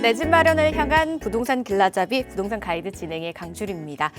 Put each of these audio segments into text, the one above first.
내 집 마련을 향한 부동산 길라잡이 부동산 가이드 진행의 강주리입니다.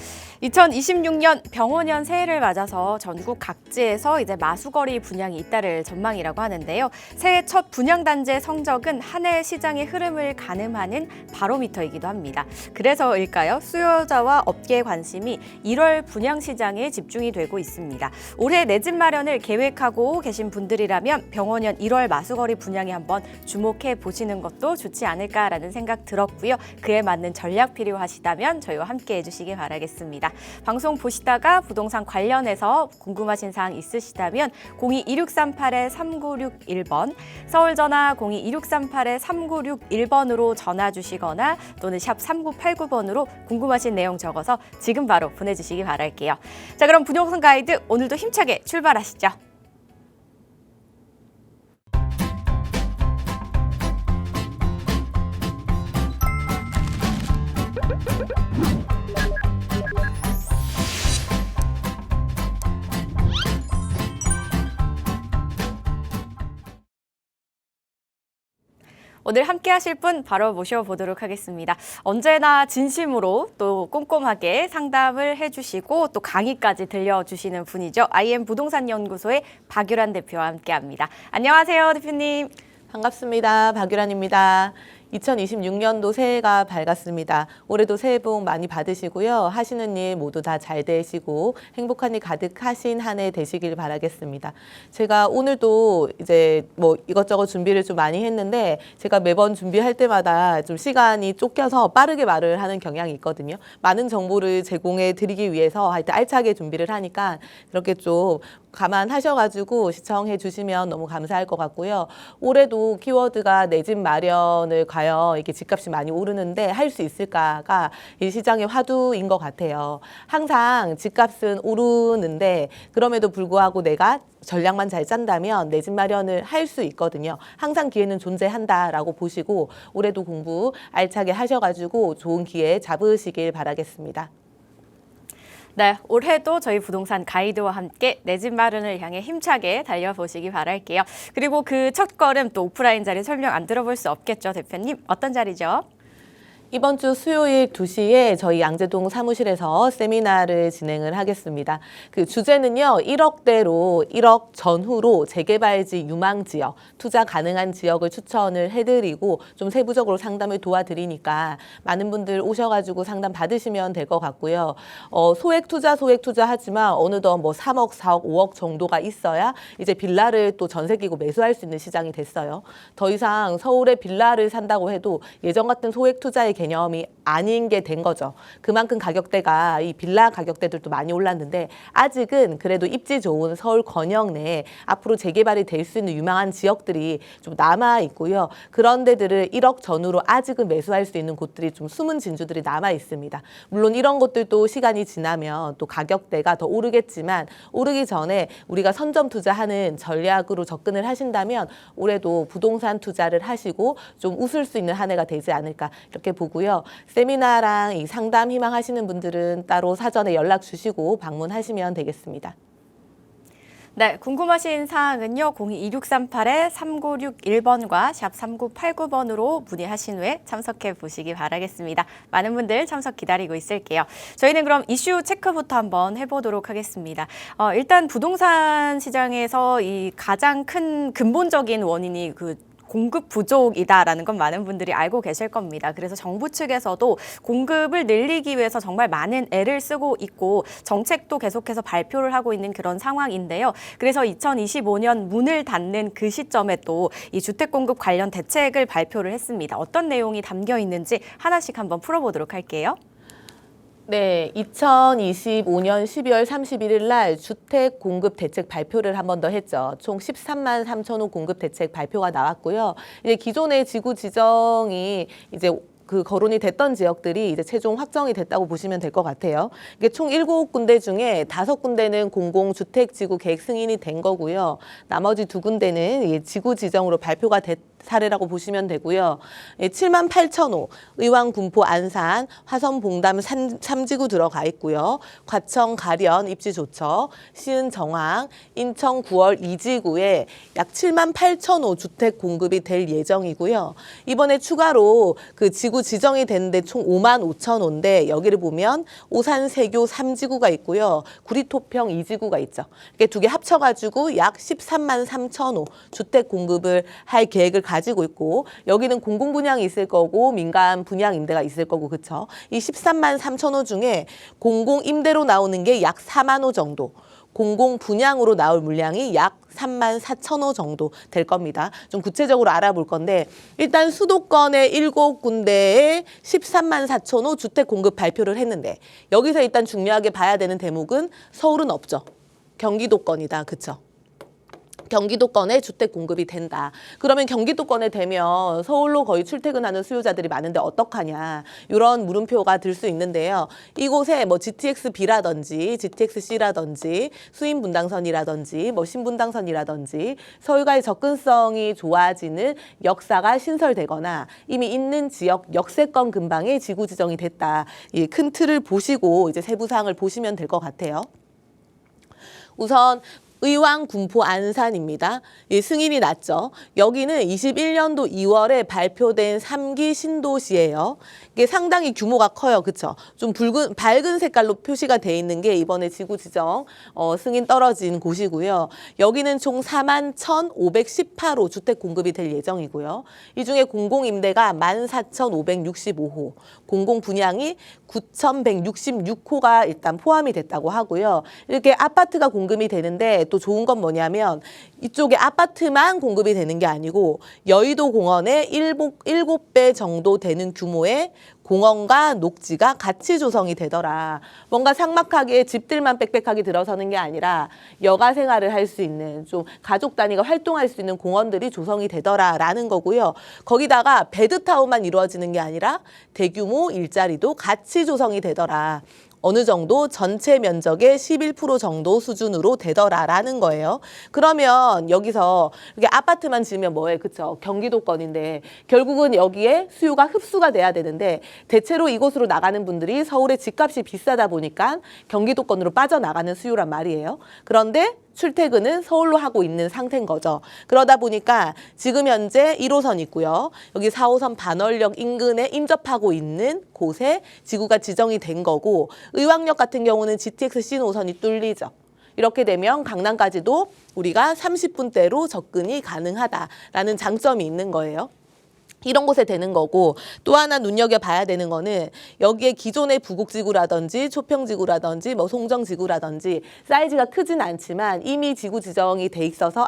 2026년 병원년 새해를 맞아서 전국 각지에서 이제 마수거리 분양이 잇따를 전망이라고 하는데요. 새해 첫 분양 단지의 성적은 한 해 시장의 흐름을 가늠하는 바로미터이기도 합니다. 그래서일까요? 수요자와 업계의 관심이 1월 분양 시장에 집중이 되고 있습니다. 올해 내 집 마련을 계획하고 계신 분들이라면 병원년 1월 마수거리 분양에 한번 주목해 보시는 것도 좋지 않을까라는 생각 들었고요. 그에 맞는 전략 필요하시다면 저희와 함께 해주시기 바라겠습니다. 방송 보시다가 부동산 관련해서 궁금하신 사항 있으시다면 02-2638-3961번, 서울 전화 02-2638-3961번으로 전화 주시거나 또는 샵 3989번으로 궁금하신 내용 적어서 지금 바로 보내주시기 바랄게요. 자, 그럼 부동산 가이드 오늘도 힘차게 출발하시죠. 오늘 함께 하실 분 바로 모셔보도록 하겠습니다. 언제나 진심으로 또 꼼꼼하게 상담을 해주시고 또 강의까지 들려주시는 분이죠. IM 부동산 연구소의 박유란 대표와 함께합니다. 안녕하세요, 대표님. 반갑습니다. 박유란입니다. 2026년도 새해가 밝았습니다. 올해도 새해 복 많이 받으시고요. 하시는 일 모두 다 잘 되시고 행복한 일 가득하신 한 해 되시길 바라겠습니다. 제가 오늘도 이제 뭐 이것저것 준비를 좀 많이 했는데 제가 매번 준비할 때마다 좀 시간이 쫓겨서 빠르게 말을 하는 경향이 있거든요. 많은 정보를 제공해 드리기 위해서 하여튼 알차게 준비를 하니까 그렇게 좀 감안하셔가지고 시청해 주시면 너무 감사할 것 같고요. 올해도 키워드가 내 집 마련을 과연 이렇게 집값이 많이 오르는데 할 수 있을까가 이 시장의 화두인 것 같아요. 항상 집값은 오르는데 그럼에도 불구하고 내가 전략만 잘 짠다면 내 집 마련을 할 수 있거든요. 항상 기회는 존재한다라고 보시고 올해도 공부 알차게 하셔가지고 좋은 기회 잡으시길 바라겠습니다. 네, 올해도 저희 부동산 가이드와 함께 내 집 마련을 향해 힘차게 달려보시기 바랄게요. 그리고 그 첫걸음 또 오프라인 자리 설명 안 들어볼 수 없겠죠, 대표님? 어떤 자리죠? 이번 주 수요일 2시에 저희 양재동 사무실에서 세미나를 진행을 하겠습니다. 그 주제는요, 1억대로 1억 전후로 재개발지 유망 지역, 투자 가능한 지역을 추천을 해드리고 좀 세부적으로 상담을 도와드리니까 많은 분들 오셔가지고 상담 받으시면 될 것 같고요. 소액 투자 하지만 어느덧 뭐 3억, 4억, 5억 정도가 있어야 이제 빌라를 또 전세 끼고 매수할 수 있는 시장이 됐어요. 더 이상 서울에 빌라를 산다고 해도 예전 같은 소액 투자의 개념이 아닌 게 된 거죠. 그만큼 가격대가 이 빌라 가격대들도 많이 올랐는데 아직은 그래도 입지 좋은 서울 권역 내에 앞으로 재개발이 될 수 있는 유망한 지역들이 좀 남아 있고요. 그런 데들을 1억 전후로 아직은 매수할 수 있는 곳들이 좀 숨은 진주들이 남아 있습니다. 물론 이런 것들도 시간이 지나면 또 가격대가 더 오르겠지만 오르기 전에 우리가 선점 투자하는 전략으로 접근을 하신다면 올해도 부동산 투자를 하시고 좀 웃을 수 있는 한 해가 되지 않을까 이렇게 보고요. 세미나랑 이 상담 희망하시는 분들은 따로 사전에 연락 주시고 방문하시면 되겠습니다. 네, 궁금하신 사항은요. 02-2638-3961번과 샵 3989번으로 문의하신 후에 참석해 보시기 바라겠습니다. 많은 분들 참석 기다리고 있을게요. 저희는 그럼 이슈 체크부터 한번 해보도록 하겠습니다. 일단 부동산 시장에서 이 가장 큰 근본적인 원인이 공급 부족이다라는 건 많은 분들이 알고 계실 겁니다. 그래서 정부 측에서도 공급을 늘리기 위해서 정말 많은 애를 쓰고 있고 정책도 계속해서 발표를 하고 있는 그런 상황인데요. 그래서 2025년 문을 닫는 그 시점에 또 이 주택 공급 관련 대책을 발표를 했습니다. 어떤 내용이 담겨 있는지 하나씩 한번 풀어보도록 할게요. 네, 2025년 12월 31일 날 주택 공급 대책 발표를 한 번 더 했죠. 총 13만 3천 호 공급 대책 발표가 나왔고요. 이제 기존의 지구 지정이 이제 그 거론이 됐던 지역들이 이제 최종 확정이 됐다고 보시면 될 것 같아요. 이게 총 7군데 중에 5군데는 공공주택지구 계획 승인이 된 거고요. 나머지 2군데는 지구 지정으로 발표가 됐 사례라고 보시면 되고요. 7만 8천 호, 의왕, 군포, 안산, 화성, 봉담 3지구 들어가 있고요. 과천, 가련, 입지 조처, 시은, 정황, 인천, 9월 2지구에 약 7만 8천 호 주택 공급이 될 예정이고요. 이번에 추가로 그 지구 지정이 됐는데 총 5만 5천 호인데 여기를 보면 오산, 세교 3지구가 있고요. 구리, 토평 2지구가 있죠. 이게 2개 합쳐가지고 약 13만 3천 호 주택 공급을 할 계획을 가지고 있고 여기는 공공 분양이 있을 거고 민간 분양 임대가 있을 거고 그쵸? 이 13만 3천 호 중에 공공 임대로 나오는 게 약 4만 호 정도. 공공 분양으로 나올 물량이 약 3만 4천 호 정도 될 겁니다. 좀 구체적으로 알아볼 건데 일단 수도권의 7군데에 13만 4천 호 주택 공급 발표를 했는데 여기서 일단 중요하게 봐야 되는 대목은 서울은 없죠. 경기도권이다. 그쵸? 경기도권에 주택 공급이 된다. 그러면 경기도권에 되면 서울로 거의 출퇴근하는 수요자들이 많은데 어떡하냐. 이런 물음표가 들 수 있는데요. 이곳에 뭐 GTX-B라든지 GTX-C라든지 수인분당선이라든지 뭐 신분당선이라든지 서울과의 접근성이 좋아지는 역사가 신설되거나 이미 있는 지역 역세권 근방에 지구 지정이 됐다. 이 큰 틀을 보시고 이제 세부 사항을 보시면 될 것 같아요. 우선 의왕, 군포, 안산입니다. 예, 승인이 났죠. 여기는 21년도 2월에 발표된 3기 신도시예요. 이게 상당히 규모가 커요. 그쵸? 좀 밝은 색깔로 표시가 돼 있는 게 이번에 지구 지정 승인 떨어진 곳이고요. 여기는 총 4만 1,518호 주택 공급이 될 예정이고요. 이 중에 공공임대가 14,565호, 공공분양이 9,166호가 일단 포함이 됐다고 하고요. 이렇게 아파트가 공급이 되는데 또 좋은 건 뭐냐면 이쪽에 아파트만 공급이 되는 게 아니고 여의도 공원의 7배 정도 되는 규모의 공원과 녹지가 같이 조성이 되더라. 뭔가 삭막하게 집들만 빽빽하게 들어서는 게 아니라 여가 생활을 할 수 있는 좀 가족 단위가 활동할 수 있는 공원들이 조성이 되더라라는 거고요. 거기다가 베드타운만 이루어지는 게 아니라 대규모 일자리도 같이 조성이 되더라. 어느 정도 전체 면적의 11% 정도 수준으로 되더라라는 거예요. 그러면 여기서 이렇게 아파트만 지으면 뭐해? 그쵸? 경기도권인데 결국은 여기에 수요가 흡수가 돼야 되는데 대체로 이곳으로 나가는 분들이 서울의 집값이 비싸다 보니까 경기도권으로 빠져나가는 수요란 말이에요. 그런데 출퇴근은 서울로 하고 있는 상태인 거죠. 그러다 보니까 지금 현재 1호선 있고요. 여기 4호선 반월역 인근에 인접하고 있는 곳에 지구가 지정이 된 거고 의왕역 같은 경우는 GTX-C 노선이 뚫리죠. 이렇게 되면 강남까지도 우리가 30분대로 접근이 가능하다라는 장점이 있는 거예요. 이런 곳에 되는 거고 또 하나 눈여겨봐야 되는 거는 여기에 기존의 부곡지구라든지 초평지구라든지 뭐 송정지구라든지 사이즈가 크진 않지만 이미 지구 지정이 돼 있어서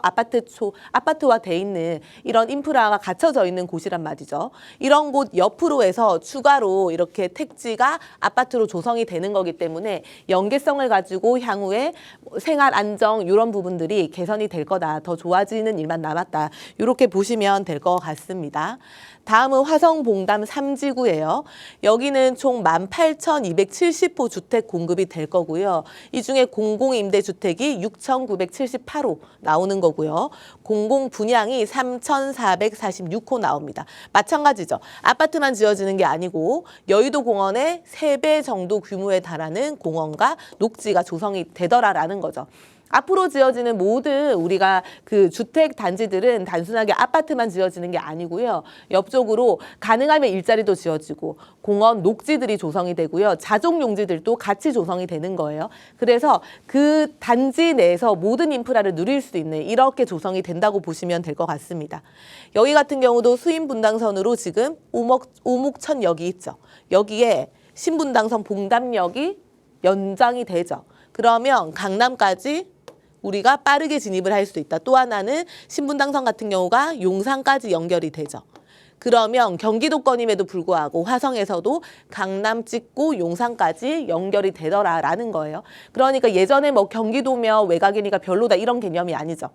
아파트화 돼 있는 이런 인프라가 갖춰져 있는 곳이란 말이죠. 이런 곳 옆으로 해서 추가로 이렇게 택지가 아파트로 조성이 되는 거기 때문에 연계성을 가지고 향후에 생활 안정 이런 부분들이 개선이 될 거다. 더 좋아지는 일만 남았다. 이렇게 보시면 될 것 같습니다. 다음은 화성 봉담 3지구예요. 여기는 총 18,270호 주택 공급이 될 거고요. 이 중에 공공임대주택이 6,978호 나오는 거고요. 공공분양이 3,446호 나옵니다. 마찬가지죠. 아파트만 지어지는 게 아니고 여의도 공원의 3배 정도 규모에 달하는 공원과 녹지가 조성이 되더라라는 거죠. 앞으로 지어지는 모든 우리가 그 주택 단지들은 단순하게 아파트만 지어지는 게 아니고요. 옆쪽으로 가능하면 일자리도 지어지고 공원, 녹지들이 조성이 되고요. 자족 용지들도 같이 조성이 되는 거예요. 그래서 그 단지 내에서 모든 인프라를 누릴 수 있는 이렇게 조성이 된다고 보시면 될 것 같습니다. 여기 같은 경우도 수인분당선으로 지금 오목천역이 있죠. 여기에 신분당선 봉담역이 연장이 되죠. 그러면 강남까지 우리가 빠르게 진입을 할 수 있다. 또 하나는 신분당선 같은 경우가 용산까지 연결이 되죠. 그러면 경기도권임에도 불구하고 화성에서도 강남 찍고 용산까지 연결이 되더라라는 거예요. 그러니까 예전에 뭐 경기도면 외곽이니까 별로다 이런 개념이 아니죠.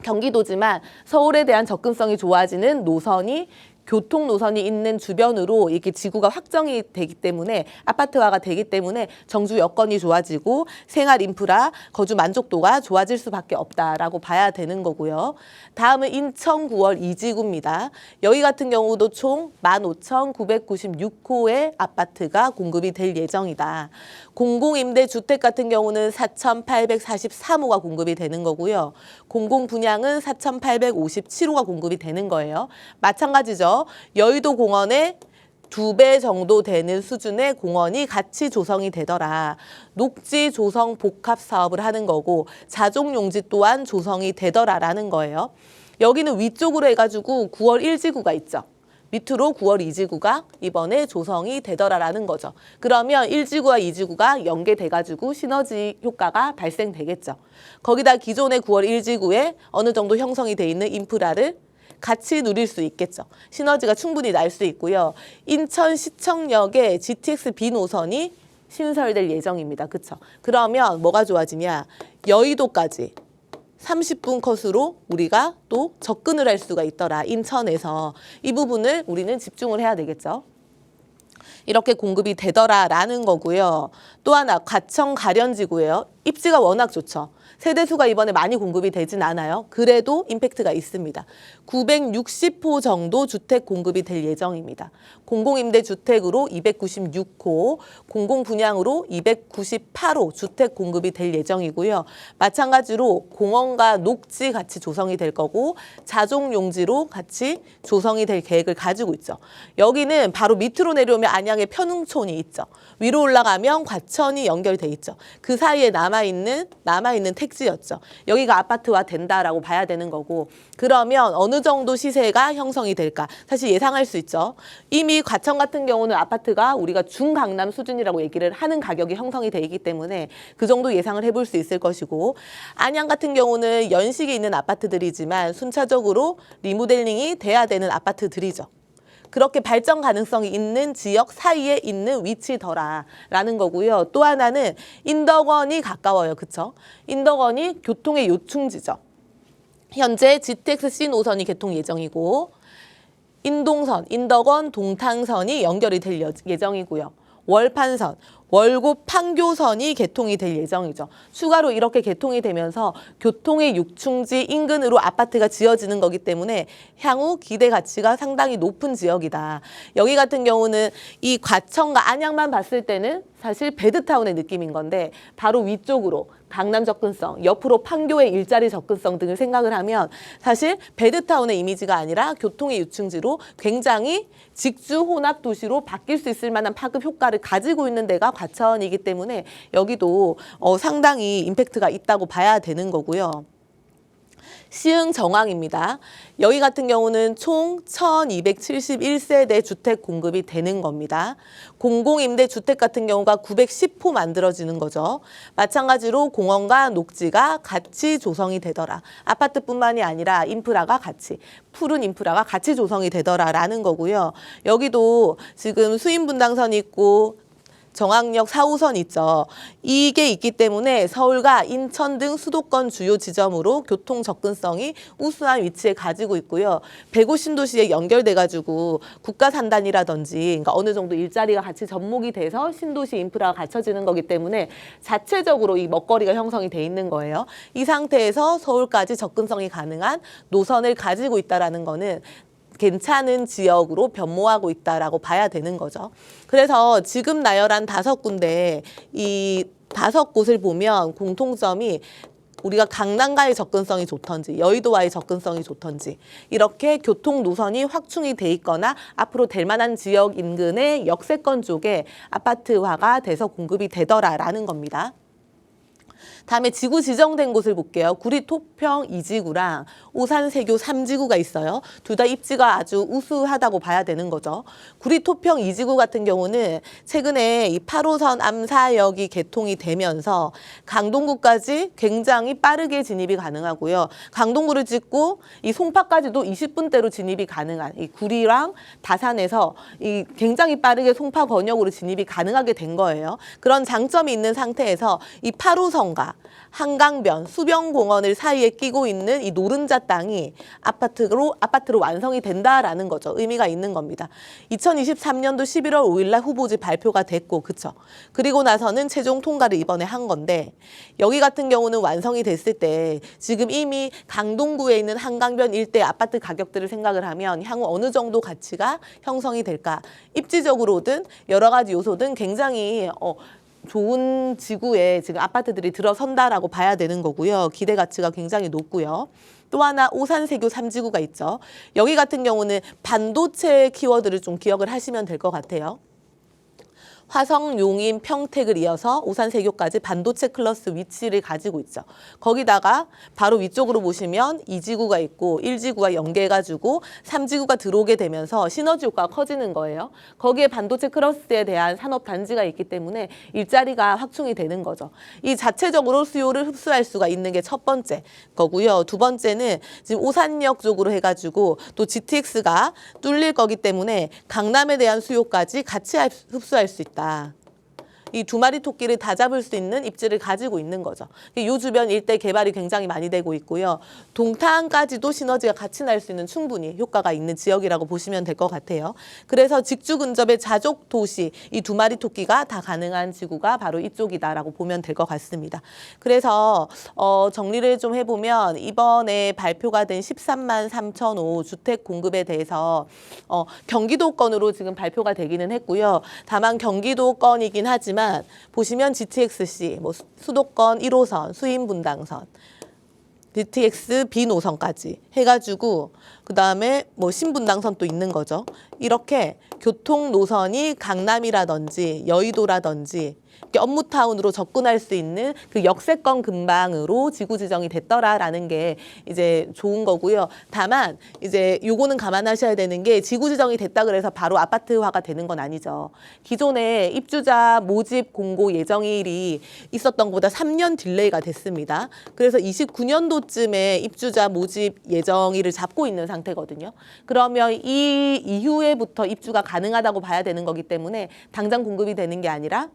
경기도지만 서울에 대한 접근성이 좋아지는 노선이 교통 노선이 있는 주변으로 이렇게 지구가 확정이 되기 때문에 아파트화가 되기 때문에 정주 여건이 좋아지고 생활 인프라, 거주 만족도가 좋아질 수밖에 없다라고 봐야 되는 거고요. 다음은 인천 9월 2지구입니다. 여기 같은 경우도 총 15,996호의 아파트가 공급이 될 예정이다. 공공임대주택 같은 경우는 4,843호가 공급이 되는 거고요. 공공분양은 4,857호가 공급이 되는 거예요. 마찬가지죠. 여의도 공원에 2배 정도 되는 수준의 공원이 같이 조성이 되더라. 녹지 조성 복합 사업을 하는 거고 자족 용지 또한 조성이 되더라라는 거예요. 여기는 위쪽으로 해가지고 9월 1지구가 있죠. 밑으로 9월 2지구가 이번에 조성이 되더라라는 거죠. 그러면 1지구와 2지구가 연계돼가지고 시너지 효과가 발생되겠죠. 거기다 기존의 9월 1지구에 어느 정도 형성이 돼 있는 인프라를 같이 누릴 수 있겠죠. 시너지가 충분히 날 수 있고요. 인천시청역에 GTX B 노선이 신설될 예정입니다. 그렇죠? 그러면 뭐가 좋아지냐? 여의도까지 30분 컷으로 우리가 또 접근을 할 수가 있더라. 인천에서. 이 부분을 우리는 집중을 해야 되겠죠. 이렇게 공급이 되더라라는 거고요. 또 하나 과천 가련지구예요. 입지가 워낙 좋죠. 세대수가 이번에 많이 공급이 되진 않아요. 그래도 임팩트가 있습니다. 960호 정도 주택 공급이 될 예정입니다. 공공임대주택으로 296호, 공공분양으로 298호 주택 공급이 될 예정이고요. 마찬가지로 공원과 녹지 같이 조성이 될 거고 자족용지로 같이 조성이 될 계획을 가지고 있죠. 여기는 바로 밑으로 내려오면 안양의 편흥촌이 있죠. 위로 올라가면 과천이 연결돼 있죠. 그 사이에 남아있는 택지였죠. 여기가 아파트화 된다라고 봐야 되는 거고 그러면 어느 정도 시세가 형성이 될까? 사실 예상할 수 있죠. 이미 과천 같은 경우는 아파트가 우리가 중강남 수준이라고 얘기를 하는 가격이 형성이 돼 있기 때문에 그 정도 예상을 해볼 수 있을 것이고 안양 같은 경우는 연식이 있는 아파트들이지만 순차적으로 리모델링이 돼야 되는 아파트들이죠. 그렇게 발전 가능성이 있는 지역 사이에 있는 위치더라라는 거고요. 또 하나는 인덕원이 가까워요. 그렇죠? 인덕원이 교통의 요충지죠. 현재 GTX-C 노선이 개통 예정이고 인동선, 인덕원, 동탄선이 연결이 될 예정이고요. 월판선, 월곶 판교선이 개통이 될 예정이죠. 추가로 이렇게 개통이 되면서 교통의 요충지 인근으로 아파트가 지어지는 거기 때문에 향후 기대 가치가 상당히 높은 지역이다. 여기 같은 경우는 이 과천과 안양만 봤을 때는 사실 배드타운의 느낌인 건데 바로 위쪽으로 강남 접근성, 옆으로 판교의 일자리 접근성 등을 생각을 하면 사실 배드타운의 이미지가 아니라 교통의 요충지로 굉장히 직주 혼합 도시로 바뀔 수 있을 만한 파급 효과를 가지고 있는 데가 과천이기 때문에 여기도 상당히 임팩트가 있다고 봐야 되는 거고요. 시흥 정왕입니다. 여기 같은 경우는 총 1271세대 주택 공급이 되는 겁니다. 공공임대주택 같은 경우가 910호 만들어지는 거죠. 마찬가지로 공원과 녹지가 같이 조성이 되더라. 아파트뿐만이 아니라 인프라가 같이, 푸른 인프라가 같이 조성이 되더라라는 거고요. 여기도 지금 수인분당선이 있고 정왕역 4호선 있죠. 이게 있기 때문에 서울과 인천 등 수도권 주요 지점으로 교통 접근성이 우수한 위치에 가지고 있고요. 105 신도시에 연결돼가지고 국가산단이라든지 그러니까 어느 정도 일자리가 같이 접목이 돼서 신도시 인프라가 갖춰지는 거기 때문에 자체적으로 이 먹거리가 형성이 돼 있는 거예요. 이 상태에서 서울까지 접근성이 가능한 노선을 가지고 있다는 거는 괜찮은 지역으로 변모하고 있다라고 봐야 되는 거죠. 그래서 지금 나열한 5군데 이 5곳을 보면 공통점이 우리가 강남과의 접근성이 좋던지 여의도와의 접근성이 좋던지 이렇게 교통 노선이 확충이 돼 있거나 앞으로 될 만한 지역 인근의 역세권 쪽에 아파트화가 돼서 공급이 되더라라는 겁니다. 다음에 지구 지정된 곳을 볼게요. 구리 토평 2지구랑 오산 세교 3지구가 있어요. 둘 다 입지가 아주 우수하다고 봐야 되는 거죠. 구리 토평 2지구 같은 경우는 최근에 이 8호선 암사역이 개통이 되면서 강동구까지 굉장히 빠르게 진입이 가능하고요. 강동구를 찍고 이 송파까지도 20분대로 진입이 가능한 이 구리랑 다산에서 이 굉장히 빠르게 송파 권역으로 진입이 가능하게 된 거예요. 그런 장점이 있는 상태에서 이 8호선과 한강변, 수변공원을 사이에 끼고 있는 이 노른자 땅이 아파트로 완성이 된다라는 거죠. 의미가 있는 겁니다. 2023년도 11월 5일 날 후보지 발표가 됐고, 그쵸? 그리고 나서는 최종 통과를 이번에 한 건데, 여기 같은 경우는 완성이 됐을 때 지금 이미 강동구에 있는 한강변 일대 아파트 가격들을 생각을 하면 향후 어느 정도 가치가 형성이 될까? 입지적으로든 여러 가지 요소든 굉장히 좋은 지구에 지금 아파트들이 들어선다라고 봐야 되는 거고요. 기대 가치가 굉장히 높고요. 또 하나 오산세교 3지구가 있죠. 여기 같은 경우는 반도체 키워드를 좀 기억을 하시면 될 것 같아요. 화성, 용인, 평택을 이어서 오산세교까지 반도체 클러스 위치를 가지고 있죠. 거기다가 바로 위쪽으로 보시면 2지구가 있고 1지구가 연계해가지고 3지구가 들어오게 되면서 시너지 효과가 커지는 거예요. 거기에 반도체 클러스에 대한 산업단지가 있기 때문에 일자리가 확충이 되는 거죠. 이 자체적으로 수요를 흡수할 수가 있는 게 첫 번째 거고요. 두 번째는 지금 오산역 쪽으로 해가지고 또 GTX가 뚫릴 거기 때문에 강남에 대한 수요까지 같이 흡수할 수 있다. 이 두 마리 토끼를 다 잡을 수 있는 입지를 가지고 있는 거죠. 이 주변 일대 개발이 굉장히 많이 되고 있고요. 동탄까지도 시너지가 같이 날 수 있는 충분히 효과가 있는 지역이라고 보시면 될 것 같아요. 그래서 직주 근접의 자족 도시 이 두 마리 토끼가 다 가능한 지구가 바로 이쪽이다라고 보면 될 것 같습니다. 그래서 정리를 좀 해보면 이번에 발표가 된 13만 3,005 주택 공급에 대해서 경기도권으로 지금 발표가 되기는 했고요. 다만 경기도권이긴 하지만 보시면 GTX-C, 뭐 수도권 1호선, 수인분당선, GTX B 노선까지 해가지고 그 다음에 뭐 신분당선 또 있는 거죠. 이렇게 교통 노선이 강남이라든지 여의도라든지 업무타운으로 접근할 수 있는 그 역세권 근방으로 지구 지정이 됐더라라는 게 이제 좋은 거고요. 다만 이제 요거는 감안하셔야 되는 게 지구 지정이 됐다 그래서 바로 아파트화가 되는 건 아니죠. 기존에 입주자 모집 공고 예정일이 있었던 것보다 3년 딜레이가 됐습니다. 그래서 29년도쯤에 입주자 모집 예정일을 잡고 있는 상태거든요. 그러면 이 이후에부터 입주가 가능하다고 봐야 되는 거기 때문에 당장 공급이 되는 게 아니라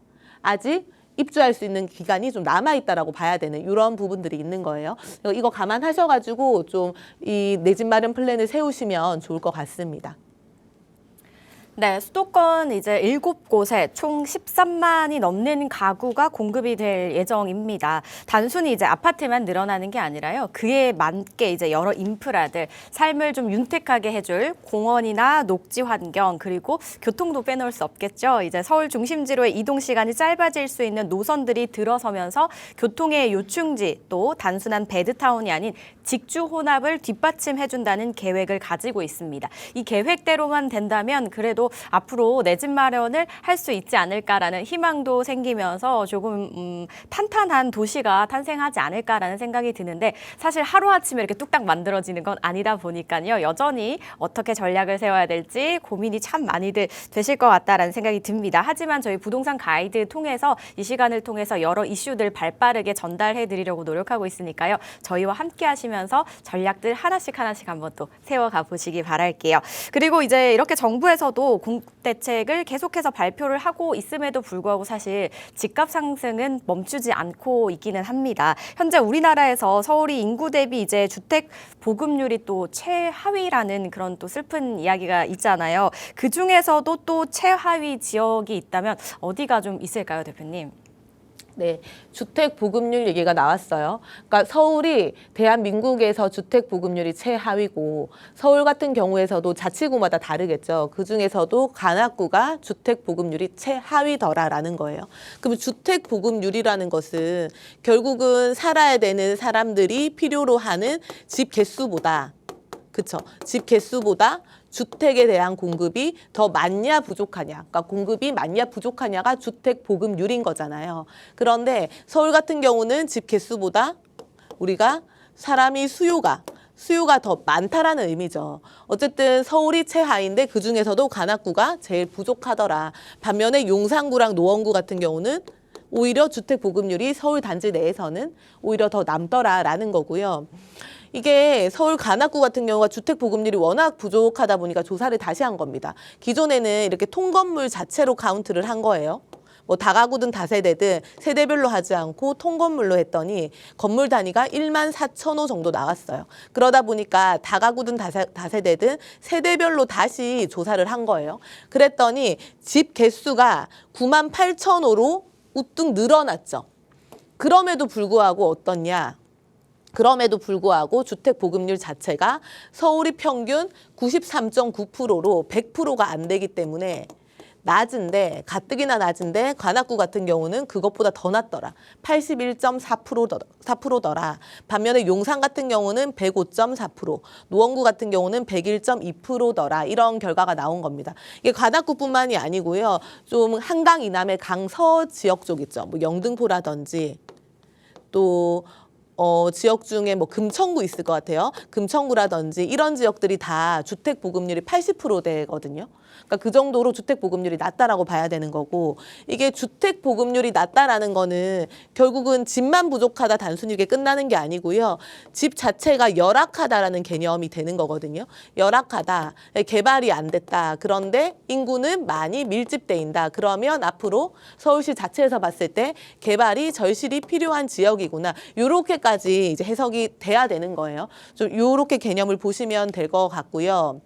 아직 입주할 수 있는 기간이 좀 남아있다라고 봐야 되는 이런 부분들이 있는 거예요. 이거 감안하셔가지고 좀 이 내 집 마련 플랜을 세우시면 좋을 것 같습니다. 네, 수도권 이제 7곳에 총 13만이 넘는 가구가 공급이 될 예정입니다. 단순히 이제 아파트만 늘어나는 게 아니라요. 그에 맞게 이제 여러 인프라들, 삶을 좀 윤택하게 해줄 공원이나 녹지 환경, 그리고 교통도 빼놓을 수 없겠죠. 이제 서울 중심지로의 이동 시간이 짧아질 수 있는 노선들이 들어서면서 교통의 요충지, 또 단순한 베드타운이 아닌 직주 혼합을 뒷받침해준다는 계획을 가지고 있습니다. 이 계획대로만 된다면 그래도 앞으로 내 집 마련을 할 수 있지 않을까라는 희망도 생기면서 조금 탄탄한 도시가 탄생하지 않을까라는 생각이 드는데 사실 하루아침에 이렇게 뚝딱 만들어지는 건 아니다 보니까요. 여전히 어떻게 전략을 세워야 될지 고민이 참 많이들 되실 것 같다라는 생각이 듭니다. 하지만 저희 부동산 가이드 통해서 이 시간을 통해서 여러 이슈들 발빠르게 전달해 드리려고 노력하고 있으니까요. 저희와 함께 하시면서 전략들 하나씩 한번 또 세워가 보시기 바랄게요. 그리고 이제 이렇게 정부에서도 대책을 계속해서 발표를 하고 있음에도 불구하고 사실 집값 상승은 멈추지 않고 있기는 합니다. 현재 우리나라에서 서울이 인구 대비 이제 주택 보급률이 또 최하위라는 그런 또 슬픈 이야기가 있잖아요. 그 중에서도 또 최하위 지역이 있다면 어디가 좀 있을까요, 대표님? 네, 주택 보급률 얘기가 나왔어요. 그러니까 서울이 대한민국에서 주택 보급률이 최하위고 서울 같은 경우에서도 자치구마다 다르겠죠. 그 중에서도 관악구가 주택 보급률이 최하위더라라는 거예요. 그러면 주택 보급률이라는 것은 결국은 살아야 되는 사람들이 필요로 하는 집 개수보다 그쵸? 집 개수보다 주택에 대한 공급이 더 많냐 부족하냐, 그러니까 공급이 많냐 부족하냐가 주택 보급률인 거잖아요. 그런데 서울 같은 경우는 집 개수보다 우리가 사람이 수요가 더 많다라는 의미죠. 어쨌든 서울이 최하위인데 그중에서도 관악구가 제일 부족하더라. 반면에 용산구랑 노원구 같은 경우는 오히려 주택 보급률이 서울 단지 내에서는 오히려 더 남더라라는 거고요. 이게 서울 관악구 같은 경우가 주택 보급률이 워낙 부족하다 보니까 조사를 다시 한 겁니다. 기존에는 이렇게 통건물 자체로 카운트를 한 거예요. 뭐 다가구든 다세대든 세대별로 하지 않고 통건물로 했더니 건물 단위가 14,000호 정도 나왔어요. 그러다 보니까 다가구든 다세대든 세대별로 다시 조사를 한 거예요. 그랬더니 집 개수가 98,000호로 우뚝 늘어났죠. 그럼에도 불구하고 어떻냐? 그럼에도 불구하고 주택 보급률 자체가 서울이 평균 93.9%로 100%가 안 되기 때문에 낮은데, 가뜩이나 낮은데 관악구 같은 경우는 그것보다 더 낮더라. 81.4%더라. 반면에 용산 같은 경우는 105.4%, 노원구 같은 경우는 101.2%더라. 이런 결과가 나온 겁니다. 이게 관악구뿐만이 아니고요. 좀 한강 이남의 강서 지역 쪽 있죠. 뭐 영등포라든지 또 지역 중에 뭐 금천구 있을 것 같아요. 금천구라든지 이런 지역들이 다 주택 보급률이 80%대거든요. 그러니까 그 정도로 주택 보급률이 낮다라고 봐야 되는 거고, 이게 주택 보급률이 낮다라는 거는 결국은 집만 부족하다 단순히 이게 끝나는 게 아니고요. 집 자체가 열악하다라는 개념이 되는 거거든요. 열악하다, 개발이 안 됐다. 그런데 인구는 많이 밀집돼인다. 그러면 앞으로 서울시 자체에서 봤을 때 개발이 절실히 필요한 지역이구나. 요렇게까지 이제 해석이 돼야 되는 거예요. 좀 요렇게 개념을 보시면 될 것 같고요.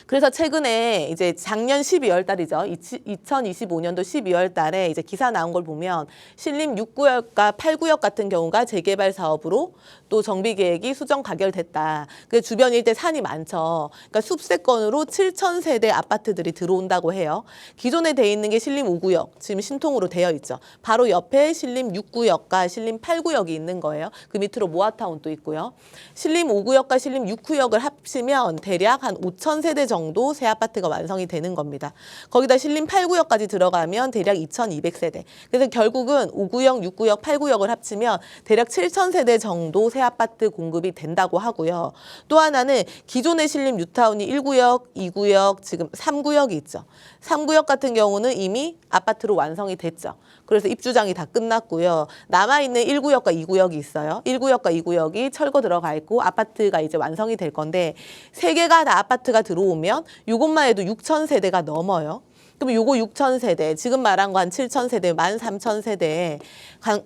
그래서 최근에 이제 작년 12월 달이죠. 2025년도 12월 달에 이제 기사 나온 걸 보면 신림 6구역과 8구역 같은 경우가 재개발 사업으로 또 정비 계획이 수정 가결됐다. 그 주변 일대 산이 많죠. 그러니까 숲세권으로 7,000세대 아파트들이 들어온다고 해요. 기존에 돼 있는 게 신림 5구역, 지금 신통으로 되어 있죠. 바로 옆에 신림 6구역과 신림 8구역이 있는 거예요. 그 밑으로 모아타운도 있고요. 신림 5구역과 신림 6구역을 합치면 대략 한 5,000세대 정도 새 아파트가 완성이 되는 겁니다. 거기다 신림 8구역까지 들어가면 대략 2,200세대. 그래서 결국은 5구역, 6구역, 8구역을 합치면 대략 7,000세대 정도 새 아파트 공급이 된다고 하고요. 또 하나는 기존의 신림 뉴타운이 1구역, 2구역, 지금 3구역이 있죠. 3구역 같은 경우는 이미 아파트로 완성이 됐죠. 그래서 입주장이 다 끝났고요. 남아있는 1구역과 2구역이 있어요. 1구역과 2구역이 철거 들어가 있고 아파트가 이제 완성이 될 건데, 세 개가 다 아파트가 들어오면 이것만 해도 6,000세대가 넘어요. 그럼 요거 6,000세대, 지금 말한 거 한 7,000세대, 13,000세대.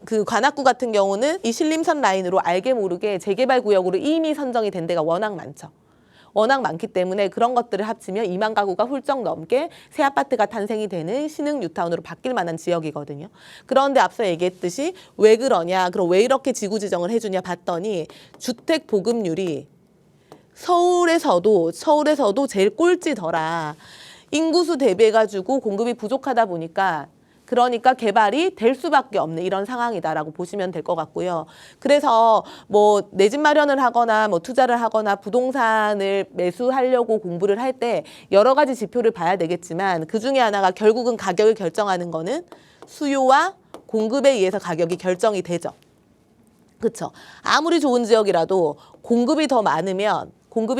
그 관악구 같은 경우는 이 신림선 라인으로 알게 모르게 재개발 구역으로 이미 선정이 된 데가 워낙 많죠. 워낙 많기 때문에 그런 것들을 합치면 2만 가구가 훌쩍 넘게 새 아파트가 탄생이 되는 신흥 뉴타운으로 바뀔 만한 지역이거든요. 그런데 앞서 얘기했듯이 왜 그러냐, 그럼 왜 이렇게 지구지정을 해주냐 봤더니 주택 보급률이 서울에서도 제일 꼴찌더라. 인구수 대비해가지고 공급이 부족하다 보니까, 그러니까 개발이 될 수밖에 없는 이런 상황이다라고 보시면 될 것 같고요. 그래서 뭐 내 집 마련을 하거나 뭐 투자를 하거나 부동산을 매수하려고 공부를 할 때 여러 가지 지표를 봐야 되겠지만, 그 중에 하나가 결국은 가격을 결정하는 거는 수요와 공급에 의해서 가격이 결정이 되죠. 그렇죠. 아무리 좋은 지역이라도 공급이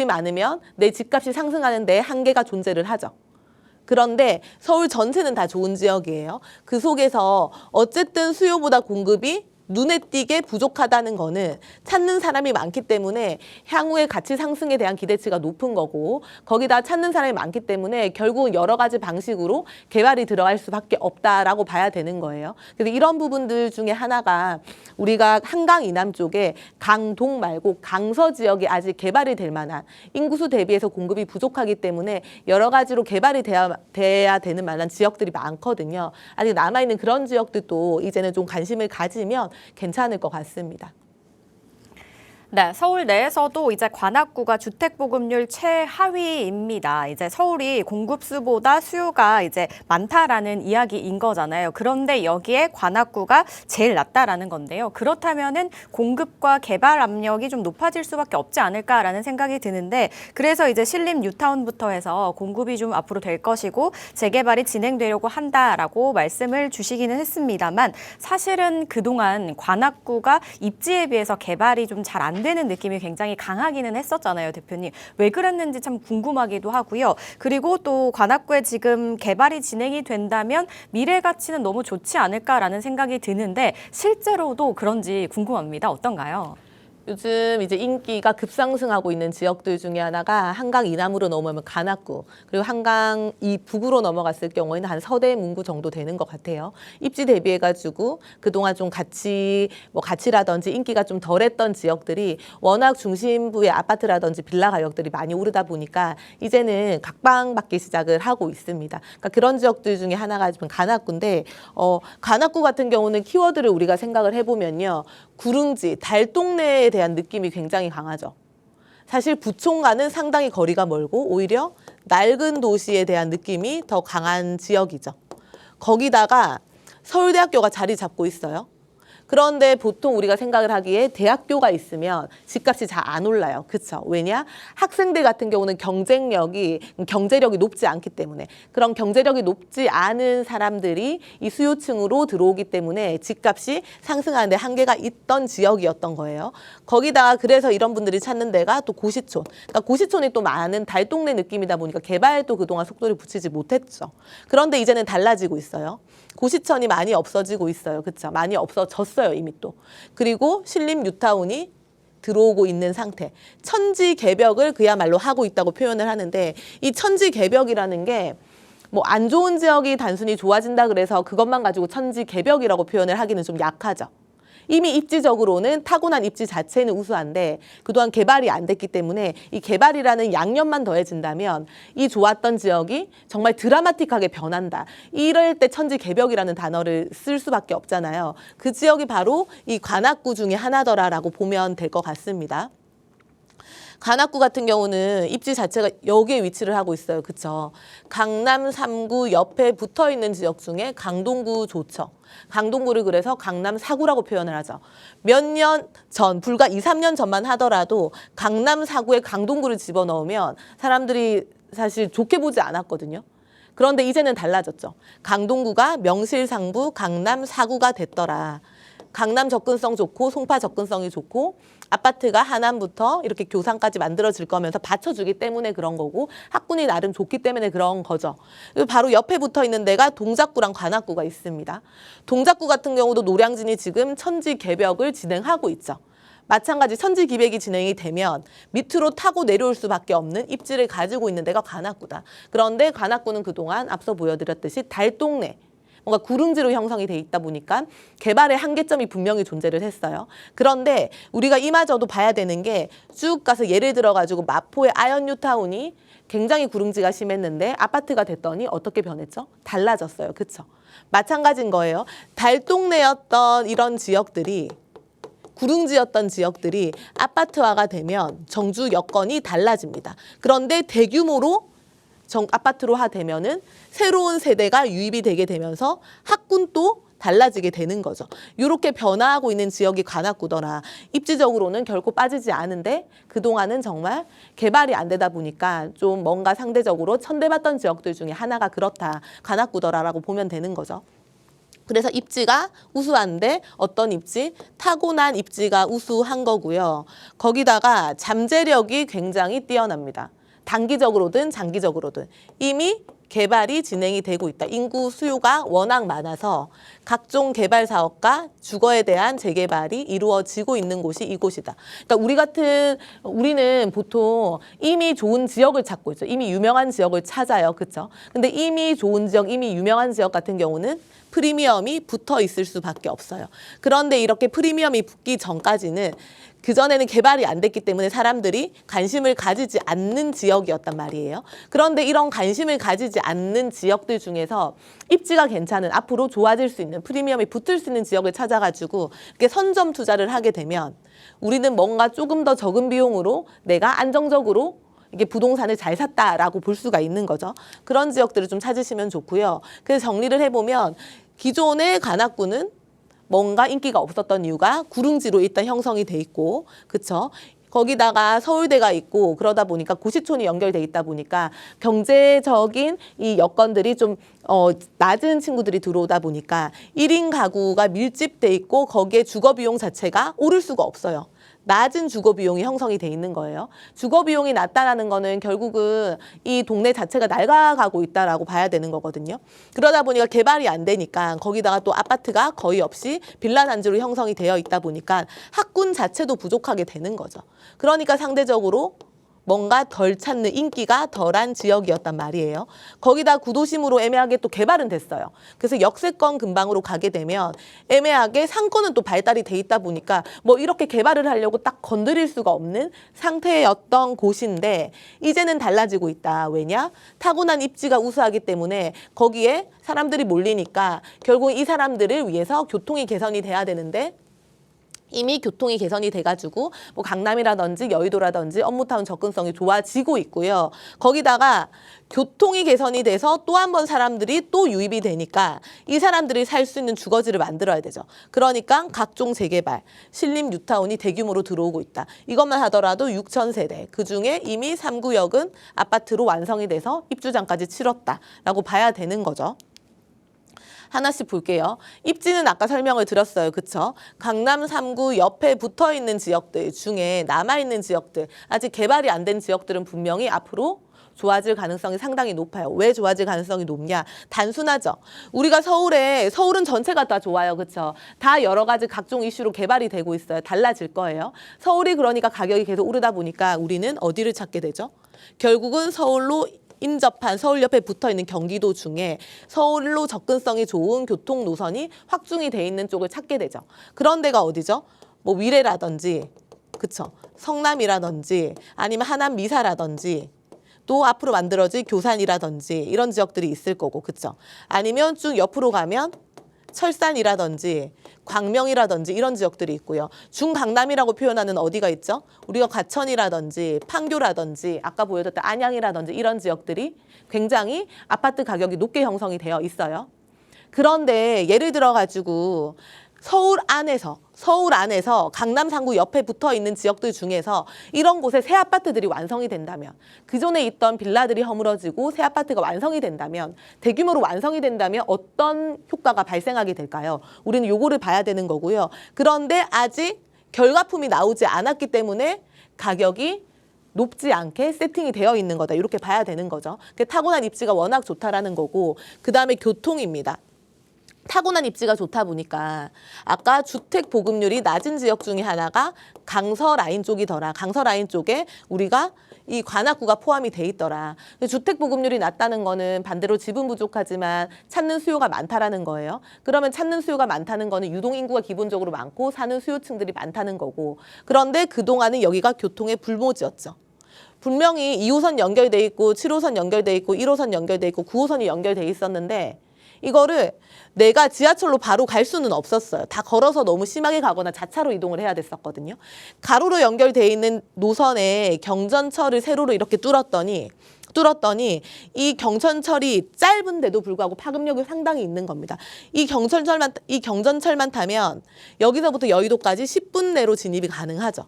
많으면 내 집값이 상승하는 데 한계가 존재를 하죠. 그런데 서울 전체는 다 좋은 지역이에요. 그 속에서 어쨌든 수요보다 공급이 눈에 띄게 부족하다는 거는 찾는 사람이 많기 때문에 향후의 가치 상승에 대한 기대치가 높은 거고, 거기다 찾는 사람이 많기 때문에 결국은 여러 가지 방식으로 개발이 들어갈 수밖에 없다라고 봐야 되는 거예요. 그래서 이런 부분들 중에 하나가 우리가 한강 이남 쪽에 강동 말고 강서 지역이 아직 개발이 될 만한, 인구수 대비해서 공급이 부족하기 때문에 여러 가지로 개발이 돼야 되는 만한 지역들이 많거든요. 아직 남아있는 그런 지역들도 이제는 좀 관심을 가지면 괜찮을 것 같습니다. 네, 서울 내에서도 이제 관악구가 주택 보급률 최하위입니다. 이제 서울이 공급수보다 수요가 이제 많다라는 이야기인 거잖아요. 그런데 여기에 관악구가 제일 낮다라는 건데요. 그렇다면은 공급과 개발 압력이 좀 높아질 수밖에 없지 않을까라는 생각이 드는데, 그래서 이제 신림 뉴타운부터 해서 공급이 좀 앞으로 될 것이고 재개발이 진행되려고 한다라고 말씀을 주시기는 했습니다만, 사실은 그동안 관악구가 입지에 비해서 개발이 좀 잘 안 되는 느낌이 굉장히 강하기는 했었잖아요, 대표님. 왜 그랬는지 참 궁금하기도 하고요. 그리고 또 관악구에 지금 개발이 진행이 된다면 미래 가치는 너무 좋지 않을까라는 생각이 드는데 실제로도 그런지 궁금합니다. 어떤가요? 요즘 이제 인기가 급상승하고 있는 지역들 중에 하나가 한강 이남으로 넘어오면 관악구, 그리고 한강 이 북으로 넘어갔을 경우에는 한 서대 문구 정도 되는 것 같아요. 입지 대비해가지고 그동안 좀 가치라든지 인기가 좀 덜했던 지역들이 워낙 중심부의 아파트라든지 빌라 가격들이 많이 오르다 보니까 이제는 각광받기 시작을 하고 있습니다. 그러니까 그런 지역들 중에 하나가 좀 관악구인데, 관악구 같은 경우는 키워드를 우리가 생각을 해보면요. 구릉지, 달동네에 대한 느낌이 굉장히 강하죠. 사실 부촌과는 상당히 거리가 멀고 오히려 낡은 도시에 대한 느낌이 더 강한 지역이죠. 거기다가 서울대학교가 자리 잡고 있어요. 그런데 보통 우리가 생각을 하기에 대학교가 있으면 집값이 잘 안 올라요. 그렇죠? 왜냐? 학생들 같은 경우는 경제력이 높지 않기 때문에, 그런 경제력이 높지 않은 사람들이 이 수요층으로 들어오기 때문에 집값이 상승하는데 한계가 있던 지역이었던 거예요. 거기다가 그래서 이런 분들이 찾는 데가 또 고시촌. 그러니까 고시촌이 또 많은 달동네 느낌이다 보니까 개발도 그동안 속도를 붙이지 못했죠. 그런데 이제는 달라지고 있어요. 고시촌이 많이 없어지고 있어요. 그렇죠? 많이 없어졌어요, 이미 또. 그리고 신림 뉴타운이 들어오고 있는 상태. 천지개벽을 그야말로 하고 있다고 표현을 하는데, 이 천지개벽이라는 게 뭐 안 좋은 지역이 단순히 좋아진다 그래서 그것만 가지고 천지개벽이라고 표현을 하기는 좀 약하죠. 이미 입지적으로는 타고난 입지 자체는 우수한데 그동안 개발이 안 됐기 때문에 이 개발이라는 양념만 더해진다면 이 좋았던 지역이 정말 드라마틱하게 변한다. 이럴 때 천지개벽이라는 단어를 쓸 수밖에 없잖아요. 그 지역이 바로 이 관악구 중에 하나더라라고 보면 될 것 같습니다. 관악구 같은 경우는 입지 자체가 여기에 위치를 하고 있어요. 그렇죠? 강남 3구 옆에 붙어 있는 지역 중에 강동구 좋죠. 강동구를 그래서 강남 4구라고 표현을 하죠. 몇 년 전, 불과 2, 3년 전만 하더라도 강남 4구에 강동구를 집어넣으면 사람들이 사실 좋게 보지 않았거든요. 그런데 이제는 달라졌죠. 강동구가 명실상부 강남 4구가 됐더라. 강남 접근성 좋고 송파 접근성이 좋고 아파트가 하남부터 이렇게 교산까지 만들어질 거면서 받쳐주기 때문에 그런 거고 학군이 나름 좋기 때문에 그런 거죠. 바로 옆에 붙어 있는 데가 동작구랑 관악구가 있습니다. 동작구 같은 경우도 노량진이 지금 천지개벽을 진행하고 있죠. 마찬가지 천지기백이 진행이 되면 밑으로 타고 내려올 수밖에 없는 입지를 가지고 있는 데가 관악구다. 그런데 관악구는 그동안 앞서 보여드렸듯이 달동네, 뭔가 구릉지로 형성이 돼 있다 보니까 개발의 한계점이 분명히 존재를 했어요. 그런데 우리가 이마저도 봐야 되는 게 쭉 가서 예를 들어가지고 마포의 아현뉴타운이 굉장히 구릉지가 심했는데 아파트가 됐더니 어떻게 변했죠? 달라졌어요. 그렇죠? 마찬가지인 거예요. 달동네였던 이런 지역들이, 구릉지였던 지역들이 아파트화가 되면 정주 여건이 달라집니다. 그런데 대규모로 아파트로화 되면은 새로운 세대가 유입이 되게 되면서 학군도 달라지게 되는 거죠. 이렇게 변화하고 있는 지역이 관악구더라. 입지적으로는 결코 빠지지 않은데 그동안은 정말 개발이 안 되다 보니까 좀 뭔가 상대적으로 천대받던 지역들 중에 하나가 그렇다. 관악구더라라고 보면 되는 거죠. 그래서 입지가 우수한데 어떤 입지? 타고난 입지가 우수한 거고요. 거기다가 잠재력이 굉장히 뛰어납니다. 단기적으로든 장기적으로든 이미 개발이 진행이 되고 있다. 인구 수요가 워낙 많아서 각종 개발 사업과 주거에 대한 재개발이 이루어지고 있는 곳이 이곳이다. 그러니까 우리는 보통 이미 좋은 지역을 찾고 있죠. 이미 유명한 지역을 찾아요. 그렇죠? 근데 이미 좋은 지역, 이미 유명한 지역 같은 경우는 프리미엄이 붙어 있을 수밖에 없어요. 그런데 이렇게 프리미엄이 붙기 전까지는 그전에는 개발이 안 됐기 때문에 사람들이 관심을 가지지 않는 지역이었단 말이에요. 그런데 이런 관심을 가지지 않는 지역들 중에서 입지가 괜찮은, 앞으로 좋아질 수 있는, 프리미엄이 붙을 수 있는 지역을 찾아가지고 이렇게 선점 투자를 하게 되면 우리는 뭔가 조금 더 적은 비용으로 내가 안정적으로 이게 부동산을 잘 샀다라고 볼 수가 있는 거죠. 그런 지역들을 좀 찾으시면 좋고요. 그래서 정리를 해보면 기존의 관악구는 뭔가 인기가 없었던 이유가 구릉지로 일단 형성이 돼 있고, 그쵸? 거기다가 서울대가 있고 그러다 보니까 고시촌이 연결돼 있다 보니까 경제적인 이 여건들이 좀 낮은 친구들이 들어오다 보니까 1인 가구가 밀집돼 있고 거기에 주거 비용 자체가 오를 수가 없어요. 낮은 주거 비용이 형성이 돼 있는 거예요. 주거 비용이 낮다라는 거는 결국은 이 동네 자체가 낡아가고 있다라고 봐야 되는 거거든요. 그러다 보니까 개발이 안 되니까 거기다가 또 아파트가 거의 없이 빌라 단지로 형성이 되어 있다 보니까 학군 자체도 부족하게 되는 거죠. 그러니까 상대적으로 뭔가 덜 찾는 인기가 덜한 지역이었단 말이에요. 거기다 구도심으로 애매하게 또 개발은 됐어요. 그래서 역세권 근방으로 가게 되면 애매하게 상권은 또 발달이 돼 있다 보니까 뭐 이렇게 개발을 하려고 딱 건드릴 수가 없는 상태였던 곳인데 이제는 달라지고 있다. 왜냐? 타고난 입지가 우수하기 때문에 거기에 사람들이 몰리니까 결국 이 사람들을 위해서 교통이 개선이 돼야 되는데 이미 교통이 개선이 돼가지고 뭐 강남이라든지 여의도라든지 업무타운 접근성이 좋아지고 있고요. 거기다가 교통이 개선이 돼서 또 한 번 사람들이 또 유입이 되니까 이 사람들이 살 수 있는 주거지를 만들어야 되죠. 그러니까 각종 재개발, 신림 뉴타운이 대규모로 들어오고 있다. 이것만 하더라도 6,000세대, 그중에 이미 3구역은 아파트로 완성이 돼서 입주장까지 치렀다라고 봐야 되는 거죠. 하나씩 볼게요. 입지는 아까 설명을 드렸어요. 그쵸? 강남 3구 옆에 붙어있는 지역들 중에 남아있는 지역들, 아직 개발이 안 된 지역들은 분명히 앞으로 좋아질 가능성이 상당히 높아요. 왜 좋아질 가능성이 높냐? 단순하죠. 우리가 서울은 전체가 다 좋아요. 그쵸? 다 여러 가지 각종 이슈로 개발이 되고 있어요. 달라질 거예요. 서울이 그러니까 가격이 계속 오르다 보니까 우리는 어디를 찾게 되죠? 결국은 서울로 인접한 서울 옆에 붙어있는 경기도 중에 서울로 접근성이 좋은 교통 노선이 확충이 돼 있는 쪽을 찾게 되죠. 그런 데가 어디죠? 뭐 위례라든지, 그쵸? 성남이라든지 아니면 하남 미사라든지 또 앞으로 만들어질 교산이라든지 이런 지역들이 있을 거고, 그쵸? 아니면 쭉 옆으로 가면 철산이라든지 광명이라든지 이런 지역들이 있고요. 중강남이라고 표현하는 어디가 있죠? 우리가 과천이라든지 판교라든지 아까 보여줬던 안양이라든지 이런 지역들이 굉장히 아파트 가격이 높게 형성이 되어 있어요. 그런데 예를 들어 가지고 서울 안에서 강남 3구 옆에 붙어 있는 지역들 중에서 이런 곳에 새 아파트들이 완성이 된다면, 기존에 있던 빌라들이 허물어지고 새 아파트가 완성이 된다면, 대규모로 완성이 된다면 어떤 효과가 발생하게 될까요? 우리는 요거를 봐야 되는 거고요. 그런데 아직 결과품이 나오지 않았기 때문에 가격이 높지 않게 세팅이 되어 있는 거다. 이렇게 봐야 되는 거죠. 타고난 입지가 워낙 좋다라는 거고, 그 다음에 교통입니다. 타고난 입지가 좋다 보니까 아까 주택 보급률이 낮은 지역 중에 하나가 강서 라인 쪽이더라. 강서 라인 쪽에 우리가 이 관악구가 포함이 돼 있더라. 주택 보급률이 낮다는 거는 반대로 집은 부족하지만 찾는 수요가 많다라는 거예요. 그러면 찾는 수요가 많다는 거는 유동 인구가 기본적으로 많고 사는 수요층들이 많다는 거고. 그런데 그동안은 여기가 교통의 불모지였죠. 분명히 2호선 연결돼 있고 7호선 연결돼 있고 1호선 연결돼 있고 9호선이 연결돼 있었는데 이거를 내가 지하철로 바로 갈 수는 없었어요. 다 걸어서 너무 심하게 가거나 자차로 이동을 해야 됐었거든요. 가로로 연결돼 있는 노선에 경전철을 세로로 이렇게 뚫었더니 이 경전철이 짧은데도 불구하고 파급력이 상당히 있는 겁니다. 이 경전철만 타면 여기서부터 여의도까지 10분 내로 진입이 가능하죠.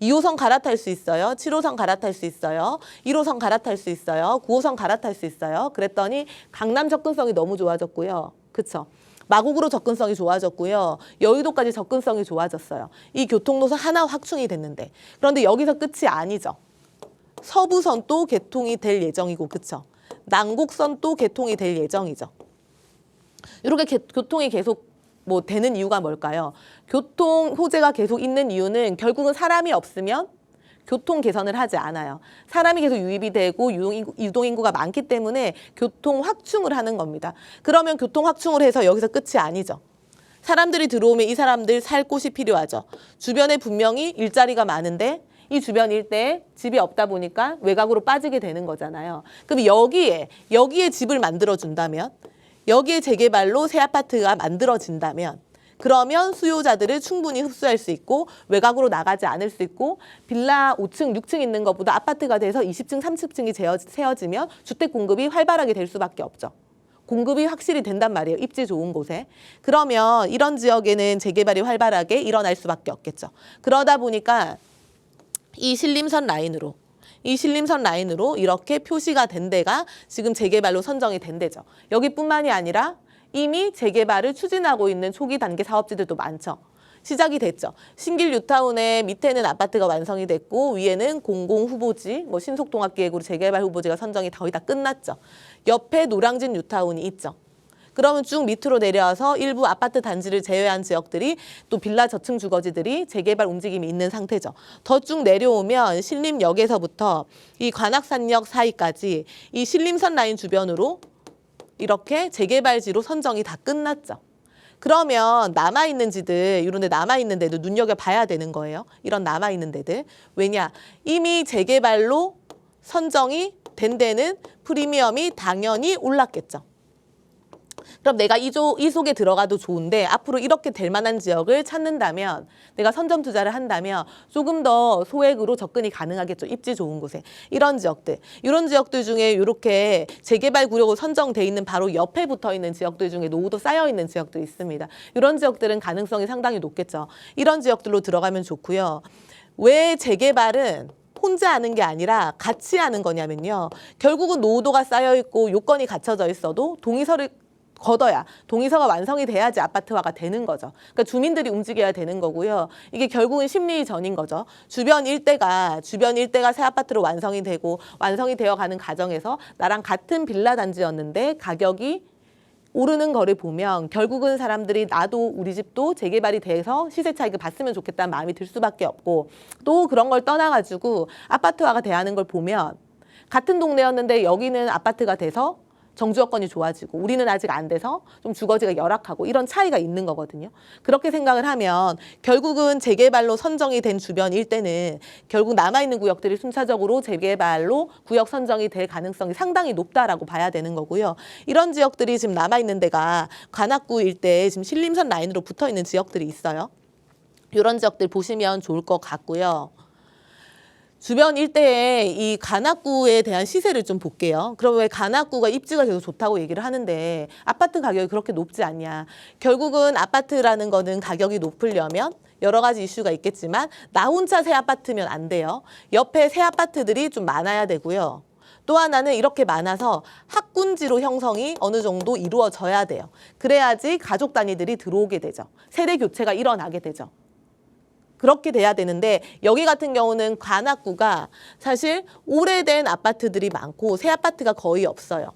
2호선 갈아탈 수 있어요. 7호선 갈아탈 수 있어요. 1호선 갈아탈 수 있어요. 9호선 갈아탈 수 있어요. 그랬더니 강남 접근성이 너무 좋아졌고요. 그쵸? 마곡으로 접근성이 좋아졌고요. 여의도까지 접근성이 좋아졌어요. 이 교통노선 하나 확충이 됐는데. 그런데 여기서 끝이 아니죠. 서부선도 개통이 될 예정이고, 그쵸? 난곡선도 개통이 될 예정이죠. 이렇게 교통이 계속 되는 이유가 뭘까요? 교통 호재가 계속 있는 이유는 결국은 사람이 없으면 교통 개선을 하지 않아요. 사람이 계속 유입이 되고 유동인구가 많기 때문에 교통 확충을 하는 겁니다. 그러면 교통 확충을 해서 여기서 끝이 아니죠. 사람들이 들어오면 이 사람들 살 곳이 필요하죠. 주변에 분명히 일자리가 많은데 이 주변 일대에 집이 없다 보니까 외곽으로 빠지게 되는 거잖아요. 그럼 여기에 집을 만들어준다면, 여기에 재개발로 새 아파트가 만들어진다면 그러면 수요자들을 충분히 흡수할 수 있고 외곽으로 나가지 않을 수 있고 빌라 5층, 6층 있는 것보다 아파트가 돼서 20층, 30층이 세워지면 주택 공급이 활발하게 될 수밖에 없죠. 공급이 확실히 된단 말이에요. 입지 좋은 곳에. 그러면 이런 지역에는 재개발이 활발하게 일어날 수밖에 없겠죠. 그러다 보니까 이 신림선 라인으로 이렇게 표시가 된 데가 지금 재개발로 선정이 된 데죠. 여기뿐만이 아니라 이미 재개발을 추진하고 있는 초기 단계 사업지들도 많죠. 시작이 됐죠. 신길 뉴타운의 밑에는 아파트가 완성이 됐고 위에는 공공후보지, 뭐 신속통합기획으로 재개발 후보지가 선정이 거의 다 끝났죠. 옆에 노량진 뉴타운이 있죠. 그러면 쭉 밑으로 내려와서 일부 아파트 단지를 제외한 지역들이 또 빌라 저층 주거지들이 재개발 움직임이 있는 상태죠. 더 쭉 내려오면 신림역에서부터 이 관악산역 사이까지 이 신림선 라인 주변으로 이렇게 재개발지로 선정이 다 끝났죠. 그러면 남아있는 지들, 이런 데 남아있는 데도 눈여겨봐야 되는 거예요. 이런 남아있는 데들. 왜냐? 이미 재개발로 선정이 된 데는 프리미엄이 당연히 올랐겠죠. 그럼 내가 이 속에 들어가도 좋은데 앞으로 이렇게 될 만한 지역을 찾는다면 내가 선점 투자를 한다면 조금 더 소액으로 접근이 가능하겠죠. 입지 좋은 곳에. 이런 지역들 중에 이렇게 재개발 구역으로 선정돼 있는 바로 옆에 붙어 있는 지역들 중에 노후도 쌓여 있는 지역도 있습니다. 이런 지역들은 가능성이 상당히 높겠죠. 이런 지역들로 들어가면 좋고요. 왜 재개발은 혼자 하는 게 아니라 같이 하는 거냐면요. 결국은 노후도가 쌓여 있고 요건이 갖춰져 있어도 동의서를 걷어야 동의서가 완성이 돼야지 아파트화가 되는 거죠. 그러니까 주민들이 움직여야 되는 거고요. 이게 결국은 심리전인 거죠. 주변 일대가 새 아파트로 완성이 되고 완성이 되어 가는 과정에서 나랑 같은 빌라 단지였는데 가격이 오르는 거를 보면 결국은 사람들이 나도 우리 집도 재개발이 돼서 시세 차익을 봤으면 좋겠다는 마음이 들 수밖에 없고 또 그런 걸 떠나가지고 아파트화가 돼야 하는 걸 보면 같은 동네였는데 여기는 아파트가 돼서 정주 여건이 좋아지고 우리는 아직 안 돼서 좀 주거지가 열악하고 이런 차이가 있는 거거든요. 그렇게 생각을 하면 결국은 재개발로 선정이 된 주변 일대는 결국 남아있는 구역들이 순차적으로 재개발로 구역 선정이 될 가능성이 상당히 높다라고 봐야 되는 거고요. 이런 지역들이 지금 남아있는 데가 관악구 일대에 지금 신림선 라인으로 붙어있는 지역들이 있어요. 이런 지역들 보시면 좋을 것 같고요. 주변 일대에 이 관악구에 대한 시세를 좀 볼게요. 그럼 왜 관악구가 입지가 계속 좋다고 얘기를 하는데 아파트 가격이 그렇게 높지 않냐. 결국은 아파트라는 거는 가격이 높으려면 여러 가지 이슈가 있겠지만 나 혼자 새 아파트면 안 돼요. 옆에 새 아파트들이 좀 많아야 되고요. 또 하나는 이렇게 많아서 학군지로 형성이 어느 정도 이루어져야 돼요. 그래야지 가족 단위들이 들어오게 되죠. 세대 교체가 일어나게 되죠. 그렇게 돼야 되는데 여기 같은 경우는 관악구가 사실 오래된 아파트들이 많고 새 아파트가 거의 없어요.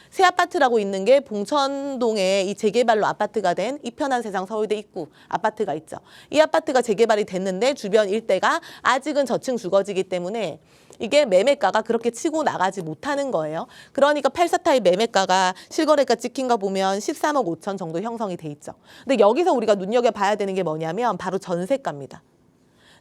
새 아파트라고 있는 게 봉천동에 이 재개발로 아파트가 된 이편한 세상 서울대 입구 아파트가 있죠. 이 아파트가 재개발이 됐는데 주변 일대가 아직은 저층 주거지이기 때문에 이게 매매가가 그렇게 치고 나가지 못하는 거예요. 그러니까 84타입 매매가가 실거래가 찍힌 거 보면 13억 5천 정도 형성이 돼 있죠. 근데 여기서 우리가 눈여겨봐야 되는 게 뭐냐면 바로 전세가입니다.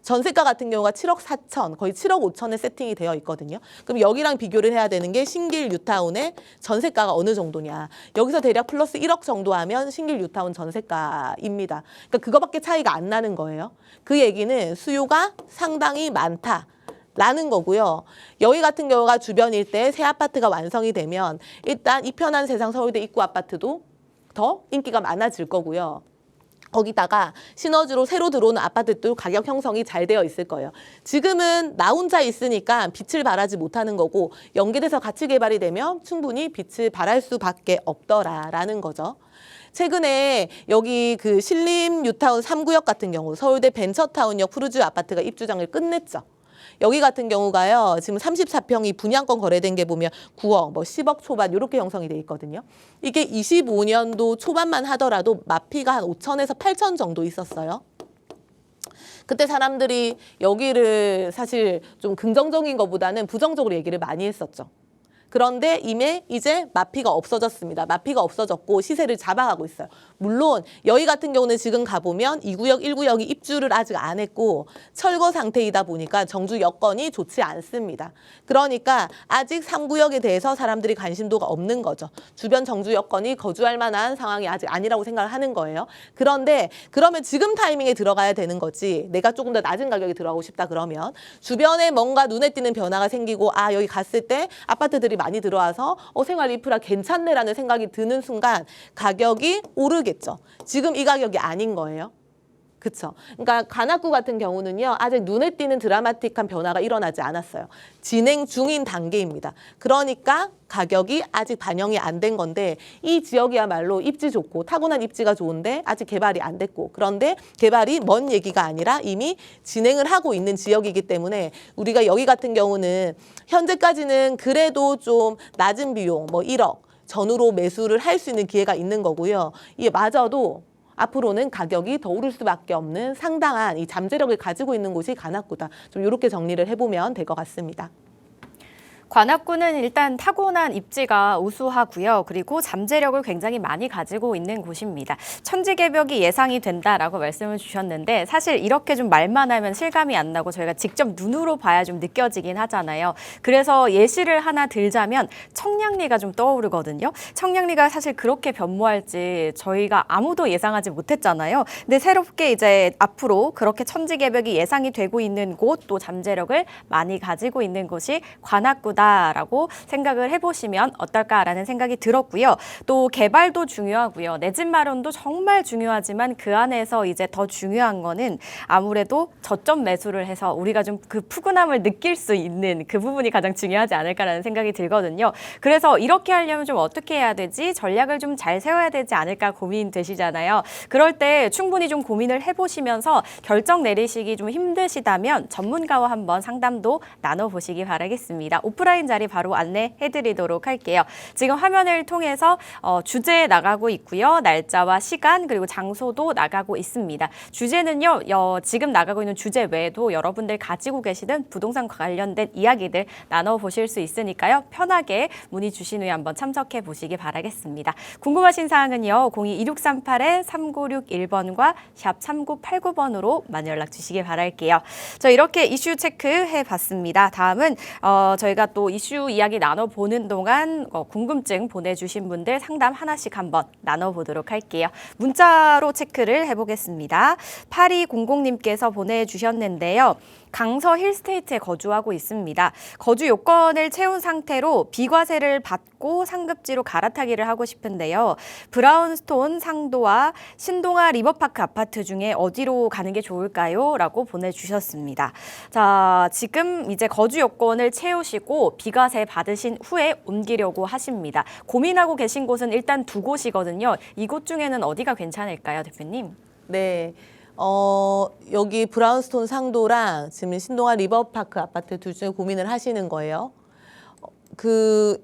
전세가 같은 경우가 7억 4천, 거의 7억 5천에 세팅이 되어 있거든요. 그럼 여기랑 비교를 해야 되는 게 신길 뉴타운의 전세가가 어느 정도냐. 여기서 대략 플러스 1억 정도 하면 신길 뉴타운 전세가입니다. 그러니까 그거밖에 차이가 안 나는 거예요. 그 얘기는 수요가 상당히 많다라는 거고요. 여기 같은 경우가 주변 일대에 새 아파트가 완성이 되면 일단 이편한 세상 서울대 입구 아파트도 더 인기가 많아질 거고요. 거기다가 시너지로 새로 들어오는 아파트도 가격 형성이 잘 되어 있을 거예요. 지금은 나 혼자 있으니까 빛을 발하지 못하는 거고 연계돼서 같이 개발이 되면 충분히 빛을 발할 수밖에 없더라라는 거죠. 최근에 여기 그 신림 뉴타운 3구역 같은 경우 서울대 벤처타운역 푸르주 아파트가 입주장을 끝냈죠. 여기 같은 경우가요. 지금 34평이 분양권 거래된 게 보면 9억, 뭐 10억 초반 이렇게 형성이 돼 있거든요. 이게 25년도 초반만 하더라도 마피가 한 5천에서 8천 정도 있었어요. 그때 사람들이 여기를 사실 좀 긍정적인 것보다는 부정적으로 얘기를 많이 했었죠. 그런데 이미 이제 마피가 없어졌습니다. 마피가 없어졌고 시세를 잡아가고 있어요. 물론 여기 같은 경우는 지금 가보면 2구역, 1구역이 입주를 아직 안 했고 철거 상태이다 보니까 정주 여건이 좋지 않습니다. 그러니까 아직 3구역에 대해서 사람들이 관심도가 없는 거죠. 주변 정주 여건이 거주할 만한 상황이 아직 아니라고 생각을 하는 거예요. 그런데 그러면 지금 타이밍에 들어가야 되는 거지. 내가 조금 더 낮은 가격에 들어가고 싶다 그러면 주변에 뭔가 눈에 띄는 변화가 생기고 아 여기 갔을 때 아파트들이 많이 들어와서 생활 인프라 괜찮네라는 생각이 드는 순간 가격이 오르겠죠. 지금 이 가격이 아닌 거예요. 그쵸. 그러니까 관악구 같은 경우는요, 아직 눈에 띄는 드라마틱한 변화가 일어나지 않았어요. 진행 중인 단계입니다. 그러니까 가격이 아직 반영이 안 된 건데, 이 지역이야말로 입지 좋고 타고난 입지가 좋은데 아직 개발이 안 됐고, 그런데 개발이 먼 얘기가 아니라 이미 진행을 하고 있는 지역이기 때문에 우리가 여기 같은 경우는 현재까지는 그래도 좀 낮은 비용, 뭐 1억 전후로 매수를 할 수 있는 기회가 있는 거고요. 이게 마저도 앞으로는 가격이 더 오를 수밖에 없는 상당한 이 잠재력을 가지고 있는 곳이 관악구다. 좀 이렇게 정리를 해보면 될 것 같습니다. 관악구는 일단 타고난 입지가 우수하고요. 그리고 잠재력을 굉장히 많이 가지고 있는 곳입니다. 천지개벽이 예상이 된다라고 말씀을 주셨는데 사실 이렇게 좀 말만 하면 실감이 안 나고 저희가 직접 눈으로 봐야 좀 느껴지긴 하잖아요. 그래서 예시를 하나 들자면 청량리가 좀 떠오르거든요. 청량리가 사실 그렇게 변모할지 저희가 아무도 예상하지 못했잖아요. 근데 새롭게 이제 앞으로 그렇게 천지개벽이 예상이 되고 있는 곳, 또 잠재력을 많이 가지고 있는 곳이 관악구 라고 생각을 해보시면 어떨까라는 생각이 들었고요. 또 개발도 중요하고요. 내 집 마련도 정말 중요하지만 그 안에서 이제 더 중요한 거는 아무래도 저점 매수를 해서 우리가 좀 그 푸근함을 느낄 수 있는 그 부분이 가장 중요하지 않을까라는 생각이 들거든요. 그래서 이렇게 하려면 좀 어떻게 해야 되지? 전략을 좀 잘 세워야 되지 않을까 고민되시잖아요. 그럴 때 충분히 좀 고민을 해보시면서 결정 내리시기 좀 힘드시다면 전문가와 한번 상담도 나눠보시기 바라겠습니다. 오프라인 자리 바로 안내해드리도록 할게요. 지금 화면을 통해서 주제 나가고 있고요. 날짜와 시간 그리고 장소도 나가고 있습니다. 주제는요. 지금 나가고 있는 주제 외에도 여러분들 가지고 계시는 부동산 관련된 이야기들 나눠보실 수 있으니까요. 편하게 문의 주신 후에 한번 참석해 보시기 바라겠습니다. 궁금하신 사항은요. 02-2638-3961번과 샵 3989번으로 많이 연락 주시길 바랄게요. 저 이렇게 이슈 체크해 봤습니다. 다음은 저희가 또 이슈 이야기 나눠보는 동안 궁금증 보내주신 분들 상담 하나씩 한번 나눠보도록 할게요. 문자로 체크를 해보겠습니다. 8200님께서 보내주셨는데요. 강서 힐스테이트에 거주하고 있습니다. 거주 요건을 채운 상태로 비과세를 받고 상급지로 갈아타기를 하고 싶은데요. 브라운스톤 상도와 신동아 리버파크 아파트 중에 어디로 가는 게 좋을까요? 라고 보내주셨습니다. 자, 지금 이제 거주 요건을 채우시고 비과세 받으신 후에 옮기려고 하십니다. 고민하고 계신 곳은 일단 두 곳이거든요. 이곳 중에는 어디가 괜찮을까요, 대표님? 네. 여기 브라운스톤 상도랑 지금 신동아 리버파크 아파트 둘 중에 고민을 하시는 거예요.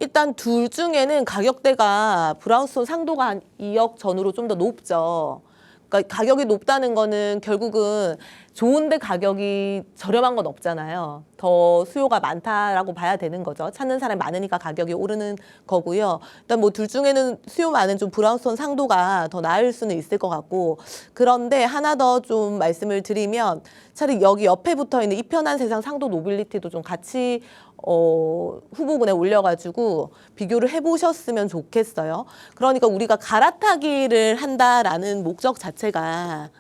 일단 둘 중에는 가격대가 브라운스톤 상도가 한 2억 전후로 좀 더 높죠. 그러니까 가격이 높다는 거는 결국은 좋은데 가격이 저렴한 건 없잖아요. 더 수요가 많다라고 봐야 되는 거죠. 찾는 사람이 많으니까 가격이 오르는 거고요. 일단 뭐 둘 중에는 수요 많은 좀 브라운스톤 상도가 더 나을 수는 있을 것 같고, 그런데 하나 더 좀 말씀을 드리면 차라리 여기 옆에 붙어 있는 이편한 세상 상도 노빌리티도 좀 같이 후보군에 올려가지고 비교를 해보셨으면 좋겠어요. 그러니까 우리가 갈아타기를 한다라는 목적 자체가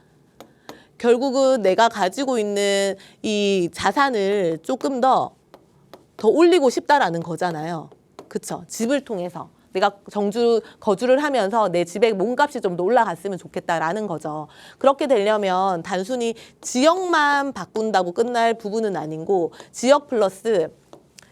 결국은 내가 가지고 있는 이 자산을 조금 더 올리고 싶다라는 거잖아요. 그쵸? 집을 통해서. 내가 거주를 하면서 내 집의 몸값이 좀 더 올라갔으면 좋겠다라는 거죠. 그렇게 되려면 단순히 지역만 바꾼다고 끝날 부분은 아니고 지역 플러스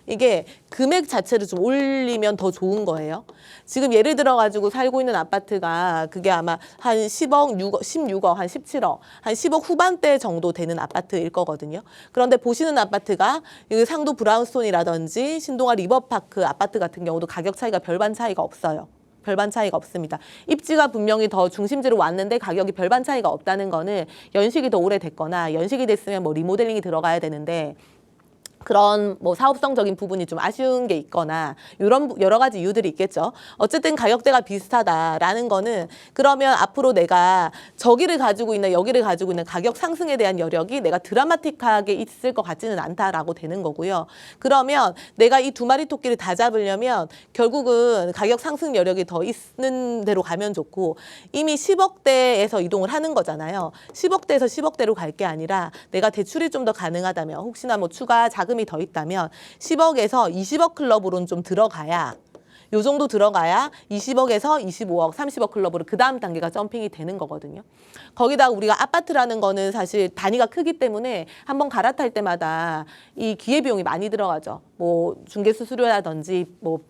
이게 금액 자체를 좀 올리면 더 좋은 거예요. 지금 예를 들어가지고 살고 있는 아파트가 그게 아마 한 10억, 16억, 한 17억, 한 10억 후반대 정도 되는 아파트일 거거든요. 그런데 보시는 아파트가 여기 상도 브라운스톤이라든지 신동아 리버파크 아파트 같은 경우도 가격 차이가 별반 차이가 없어요. 별반 차이가 없습니다. 입지가 분명히 더 중심지로 왔는데 가격이 별반 차이가 없다는 거는 연식이 더 오래됐거나 연식이 됐으면 뭐 리모델링이 들어가야 되는데 그런 뭐 사업성적인 부분이 좀 아쉬운 게 있거나 이런 여러 가지 이유들이 있겠죠. 어쨌든 가격대가 비슷하다라는 거는 그러면 앞으로 내가 저기를 가지고 있는 여기를 가지고 있는 가격 상승에 대한 여력이 내가 드라마틱하게 있을 것 같지는 않다라고 되는 거고요. 그러면 내가 이 두 마리 토끼를 다 잡으려면 결국은 가격 상승 여력이 더 있는 대로 가면 좋고, 이미 10억대에서 이동을 하는 거잖아요. 10억대에서 10억대로 갈 게 아니라 내가 대출이 좀 더 가능하다면, 혹시나 뭐 추가 자금이 더 있다면 10억에서 20억 클럽으로는 좀 들어가야 요 정도 들어가야 20억에서 25억, 30억 클럽으로 그 다음 단계가 점핑이 되는 거거든요. 거기다 우리가 아파트라는 거는 사실 단위가 크기 때문에 한번 갈아탈 때마다 이 기회비용이 많이 들어가죠. 뭐 중개수수료라든지 뭐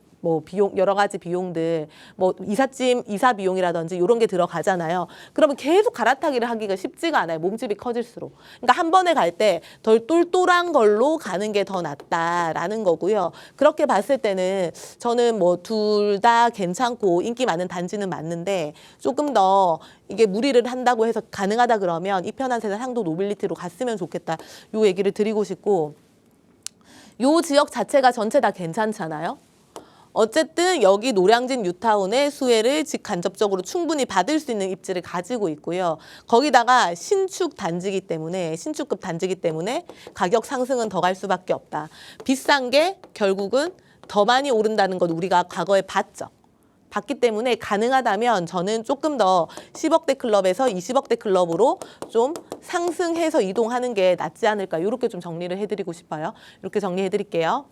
비용 여러 가지 비용들 뭐 이사 비용이라든지 이런 게 들어가잖아요. 그러면 계속 갈아타기를 하기가 쉽지가 않아요. 몸집이 커질수록. 그러니까 한 번에 갈 때 덜 똘똘한 걸로 가는 게 더 낫다라는 거고요. 그렇게 봤을 때는 저는 뭐 둘 다 괜찮고 인기 많은 단지는 맞는데 조금 더 이게 무리를 한다고 해서 가능하다 그러면 이편한 세대 상도 노빌리티로 갔으면 좋겠다. 요 얘기를 드리고 싶고 요 지역 자체가 전체 다 괜찮잖아요. 어쨌든 여기 노량진 뉴타운의 수혜를 직간접적으로 충분히 받을 수 있는 입지를 가지고 있고요. 거기다가 신축 단지이기 때문에 신축급 단지이기 때문에 가격 상승은 더 갈 수밖에 없다. 비싼 게 결국은 더 많이 오른다는 건 우리가 과거에 봤죠. 봤기 때문에 가능하다면 저는 조금 더 10억대 클럽에서 20억대 클럽으로 좀 상승해서 이동하는 게 낫지 않을까 이렇게 좀 정리를 해드리고 싶어요. 이렇게 정리해드릴게요.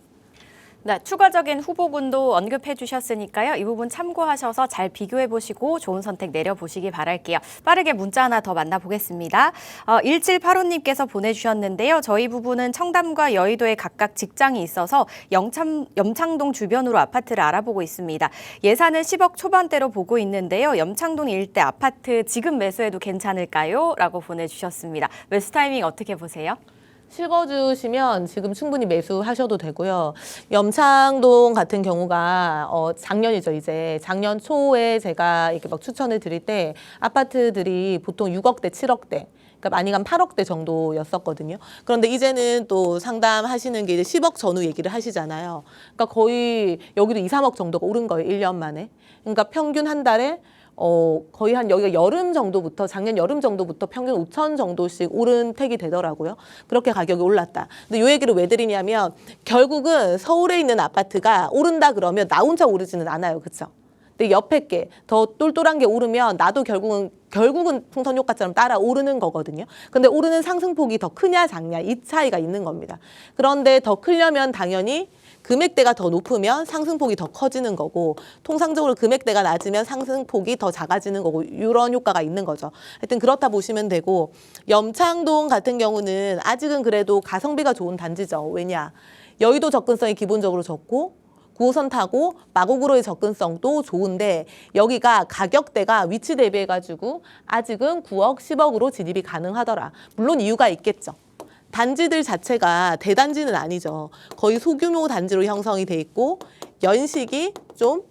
네, 추가적인 후보군도 언급해 주셨으니까요. 이 부분 참고하셔서 잘 비교해 보시고 좋은 선택 내려보시기 바랄게요. 빠르게 문자 하나 더 만나보겠습니다. 1785님께서 보내주셨는데요. 저희 부부는 청담과 여의도에 각각 직장이 있어서 염창동 주변으로 아파트를 알아보고 있습니다. 예산은 10억 초반대로 보고 있는데요. 염창동 일대 아파트 지금 매수해도 괜찮을까요? 라고 보내주셨습니다. 매수 타이밍 어떻게 보세요? 실거주시면 지금 충분히 매수하셔도 되고요. 염창동 같은 경우가 작년이죠. 이제 작년 초에 제가 이렇게 막 추천을 드릴 때 아파트들이 보통 6억대, 7억대 그러니까 많이 간 8억대 정도였었거든요. 그런데 이제는 또 상담하시는 게 이제 10억 전후 얘기를 하시잖아요. 그러니까 거의 여기도 2, 3억 정도가 오른 거예요. 1년 만에. 그러니까 평균 한 달에 거의 한 여기가 여름 정도부터 작년 여름 정도부터 평균 5천 정도씩 오른 택이 되더라고요. 그렇게 가격이 올랐다. 근데 이 얘기를 왜 드리냐면 결국은 서울에 있는 아파트가 오른다 그러면 나 혼자 오르지는 않아요. 그렇죠? 근데 옆에 게 더 똘똘한 게 오르면 나도 결국은 풍선 효과처럼 따라 오르는 거거든요. 근데 오르는 상승폭이 더 크냐 작냐 이 차이가 있는 겁니다. 그런데 더 크려면 당연히 금액대가 더 높으면 상승폭이 더 커지는 거고 통상적으로 금액대가 낮으면 상승폭이 더 작아지는 거고 이런 효과가 있는 거죠. 하여튼 그렇다 보시면 되고 염창동 같은 경우는 아직은 그래도 가성비가 좋은 단지죠. 왜냐? 여의도 접근성이 기본적으로 좋고 9호선 타고 마곡으로의 접근성도 좋은데 여기가 가격대가 위치 대비해가지고 아직은 9억, 10억으로 진입이 가능하더라. 물론 이유가 있겠죠. 단지들 자체가 대단지는 아니죠. 거의 소규모 단지로 형성이 돼 있고 연식이 좀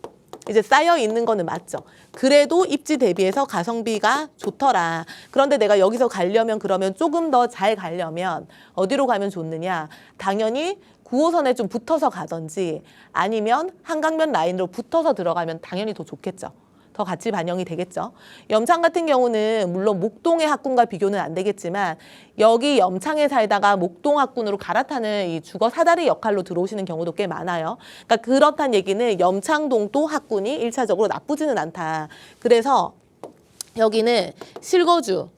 이제 쌓여 있는 거는 맞죠. 그래도 입지 대비해서 가성비가 좋더라. 그런데 내가 여기서 가려면 그러면 조금 더 잘 가려면 어디로 가면 좋느냐? 당연히 9호선에 좀 붙어서 가든지 아니면 한강변 라인으로 붙어서 들어가면 당연히 더 좋겠죠. 더 같이 반영이 되겠죠. 염창 같은 경우는 물론 목동의 학군과 비교는 안 되겠지만 여기 염창에 살다가 목동 학군으로 갈아타는 이 주거 사다리 역할로 들어오시는 경우도 꽤 많아요. 그러니까 그렇다는 얘기는 염창동도 학군이 1차적으로 나쁘지는 않다. 그래서 여기는 실거주,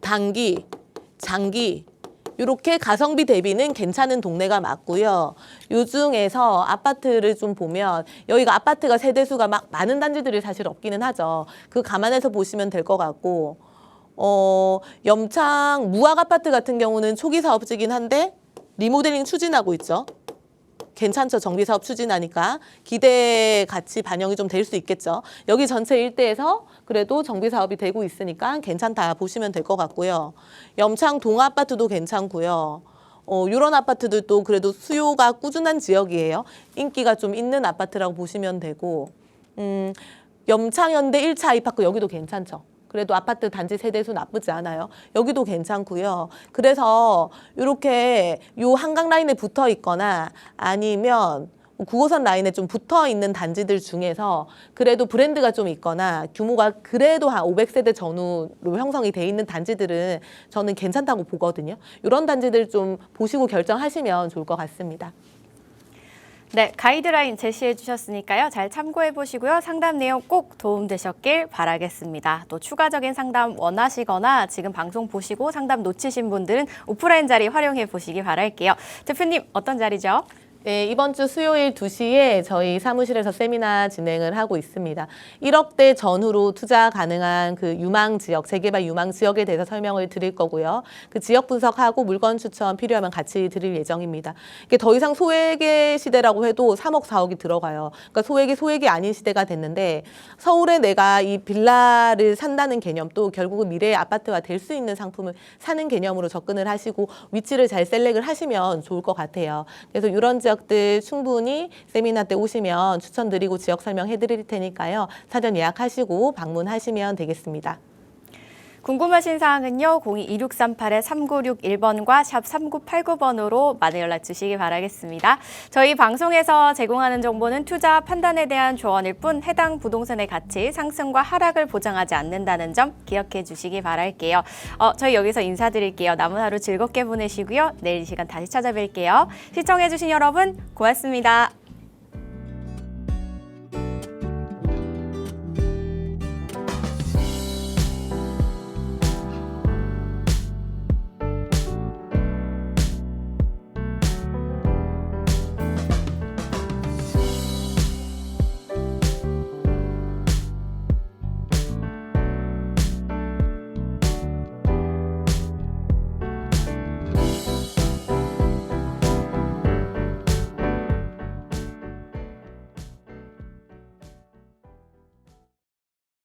단기, 장기 이렇게 가성비 대비는 괜찮은 동네가 맞고요. 요 중에서 아파트를 좀 보면 여기가 아파트가 세대수가 막 많은 단지들이 사실 없기는 하죠. 그 감안해서 보시면 될 것 같고 염창 무학 아파트 같은 경우는 초기 사업지긴 한데 리모델링 추진하고 있죠. 괜찮죠. 정비사업 추진하니까 기대 같이 반영이 좀 될 수 있겠죠. 여기 전체 일대에서 그래도 정비사업이 되고 있으니까 괜찮다 보시면 될 것 같고요. 염창 동아파트도 괜찮고요. 이런 아파트들도 그래도 수요가 꾸준한 지역이에요. 인기가 좀 있는 아파트라고 보시면 되고 염창현대 1차 아이파크 여기도 괜찮죠. 그래도 아파트 단지 세대수 나쁘지 않아요. 여기도 괜찮고요. 그래서 이렇게 요 한강 라인에 붙어 있거나 아니면 9호선 라인에 좀 붙어 있는 단지들 중에서 그래도 브랜드가 좀 있거나 규모가 그래도 한 500세대 전후로 형성이 돼 있는 단지들은 저는 괜찮다고 보거든요. 이런 단지들 좀 보시고 결정하시면 좋을 것 같습니다. 네, 가이드라인 제시해 주셨으니까요. 잘 참고해 보시고요. 상담 내용 꼭 도움되셨길 바라겠습니다. 또 추가적인 상담 원하시거나 지금 방송 보시고 상담 놓치신 분들은 오프라인 자리 활용해 보시기 바랄게요. 대표님, 어떤 자리죠? 네, 이번 주 수요일 2시에 저희 사무실에서 세미나 진행을 하고 있습니다. 1억대 전후로 투자 가능한 그 유망 지역, 재개발 유망 지역에 대해서 설명을 드릴 거고요. 그 지역 분석하고 물건 추천 필요하면 같이 드릴 예정입니다. 이게 더 이상 소액의 시대라고 해도 3억, 4억이 들어가요. 그러니까 소액이 아닌 시대가 됐는데 서울에 내가 이 빌라를 산다는 개념도 결국은 미래의 아파트가 될 수 있는 상품을 사는 개념으로 접근을 하시고 위치를 잘 셀렉을 하시면 좋을 것 같아요. 그래서 이런 지역들 충분히 세미나 때 오시면 추천드리고 지역 설명해 드릴 테니까요. 사전 예약하시고 방문하시면 되겠습니다. 궁금하신 사항은요. 02-2638-3961번과 샵 3989번으로 많은 연락 주시기 바라겠습니다. 저희 방송에서 제공하는 정보는 투자 판단에 대한 조언일 뿐 해당 부동산의 가치, 상승과 하락을 보장하지 않는다는 점 기억해 주시기 바랄게요. 저희 여기서 인사드릴게요. 남은 하루 즐겁게 보내시고요. 내일 이 시간 다시 찾아뵐게요. 시청해 주신 여러분 고맙습니다.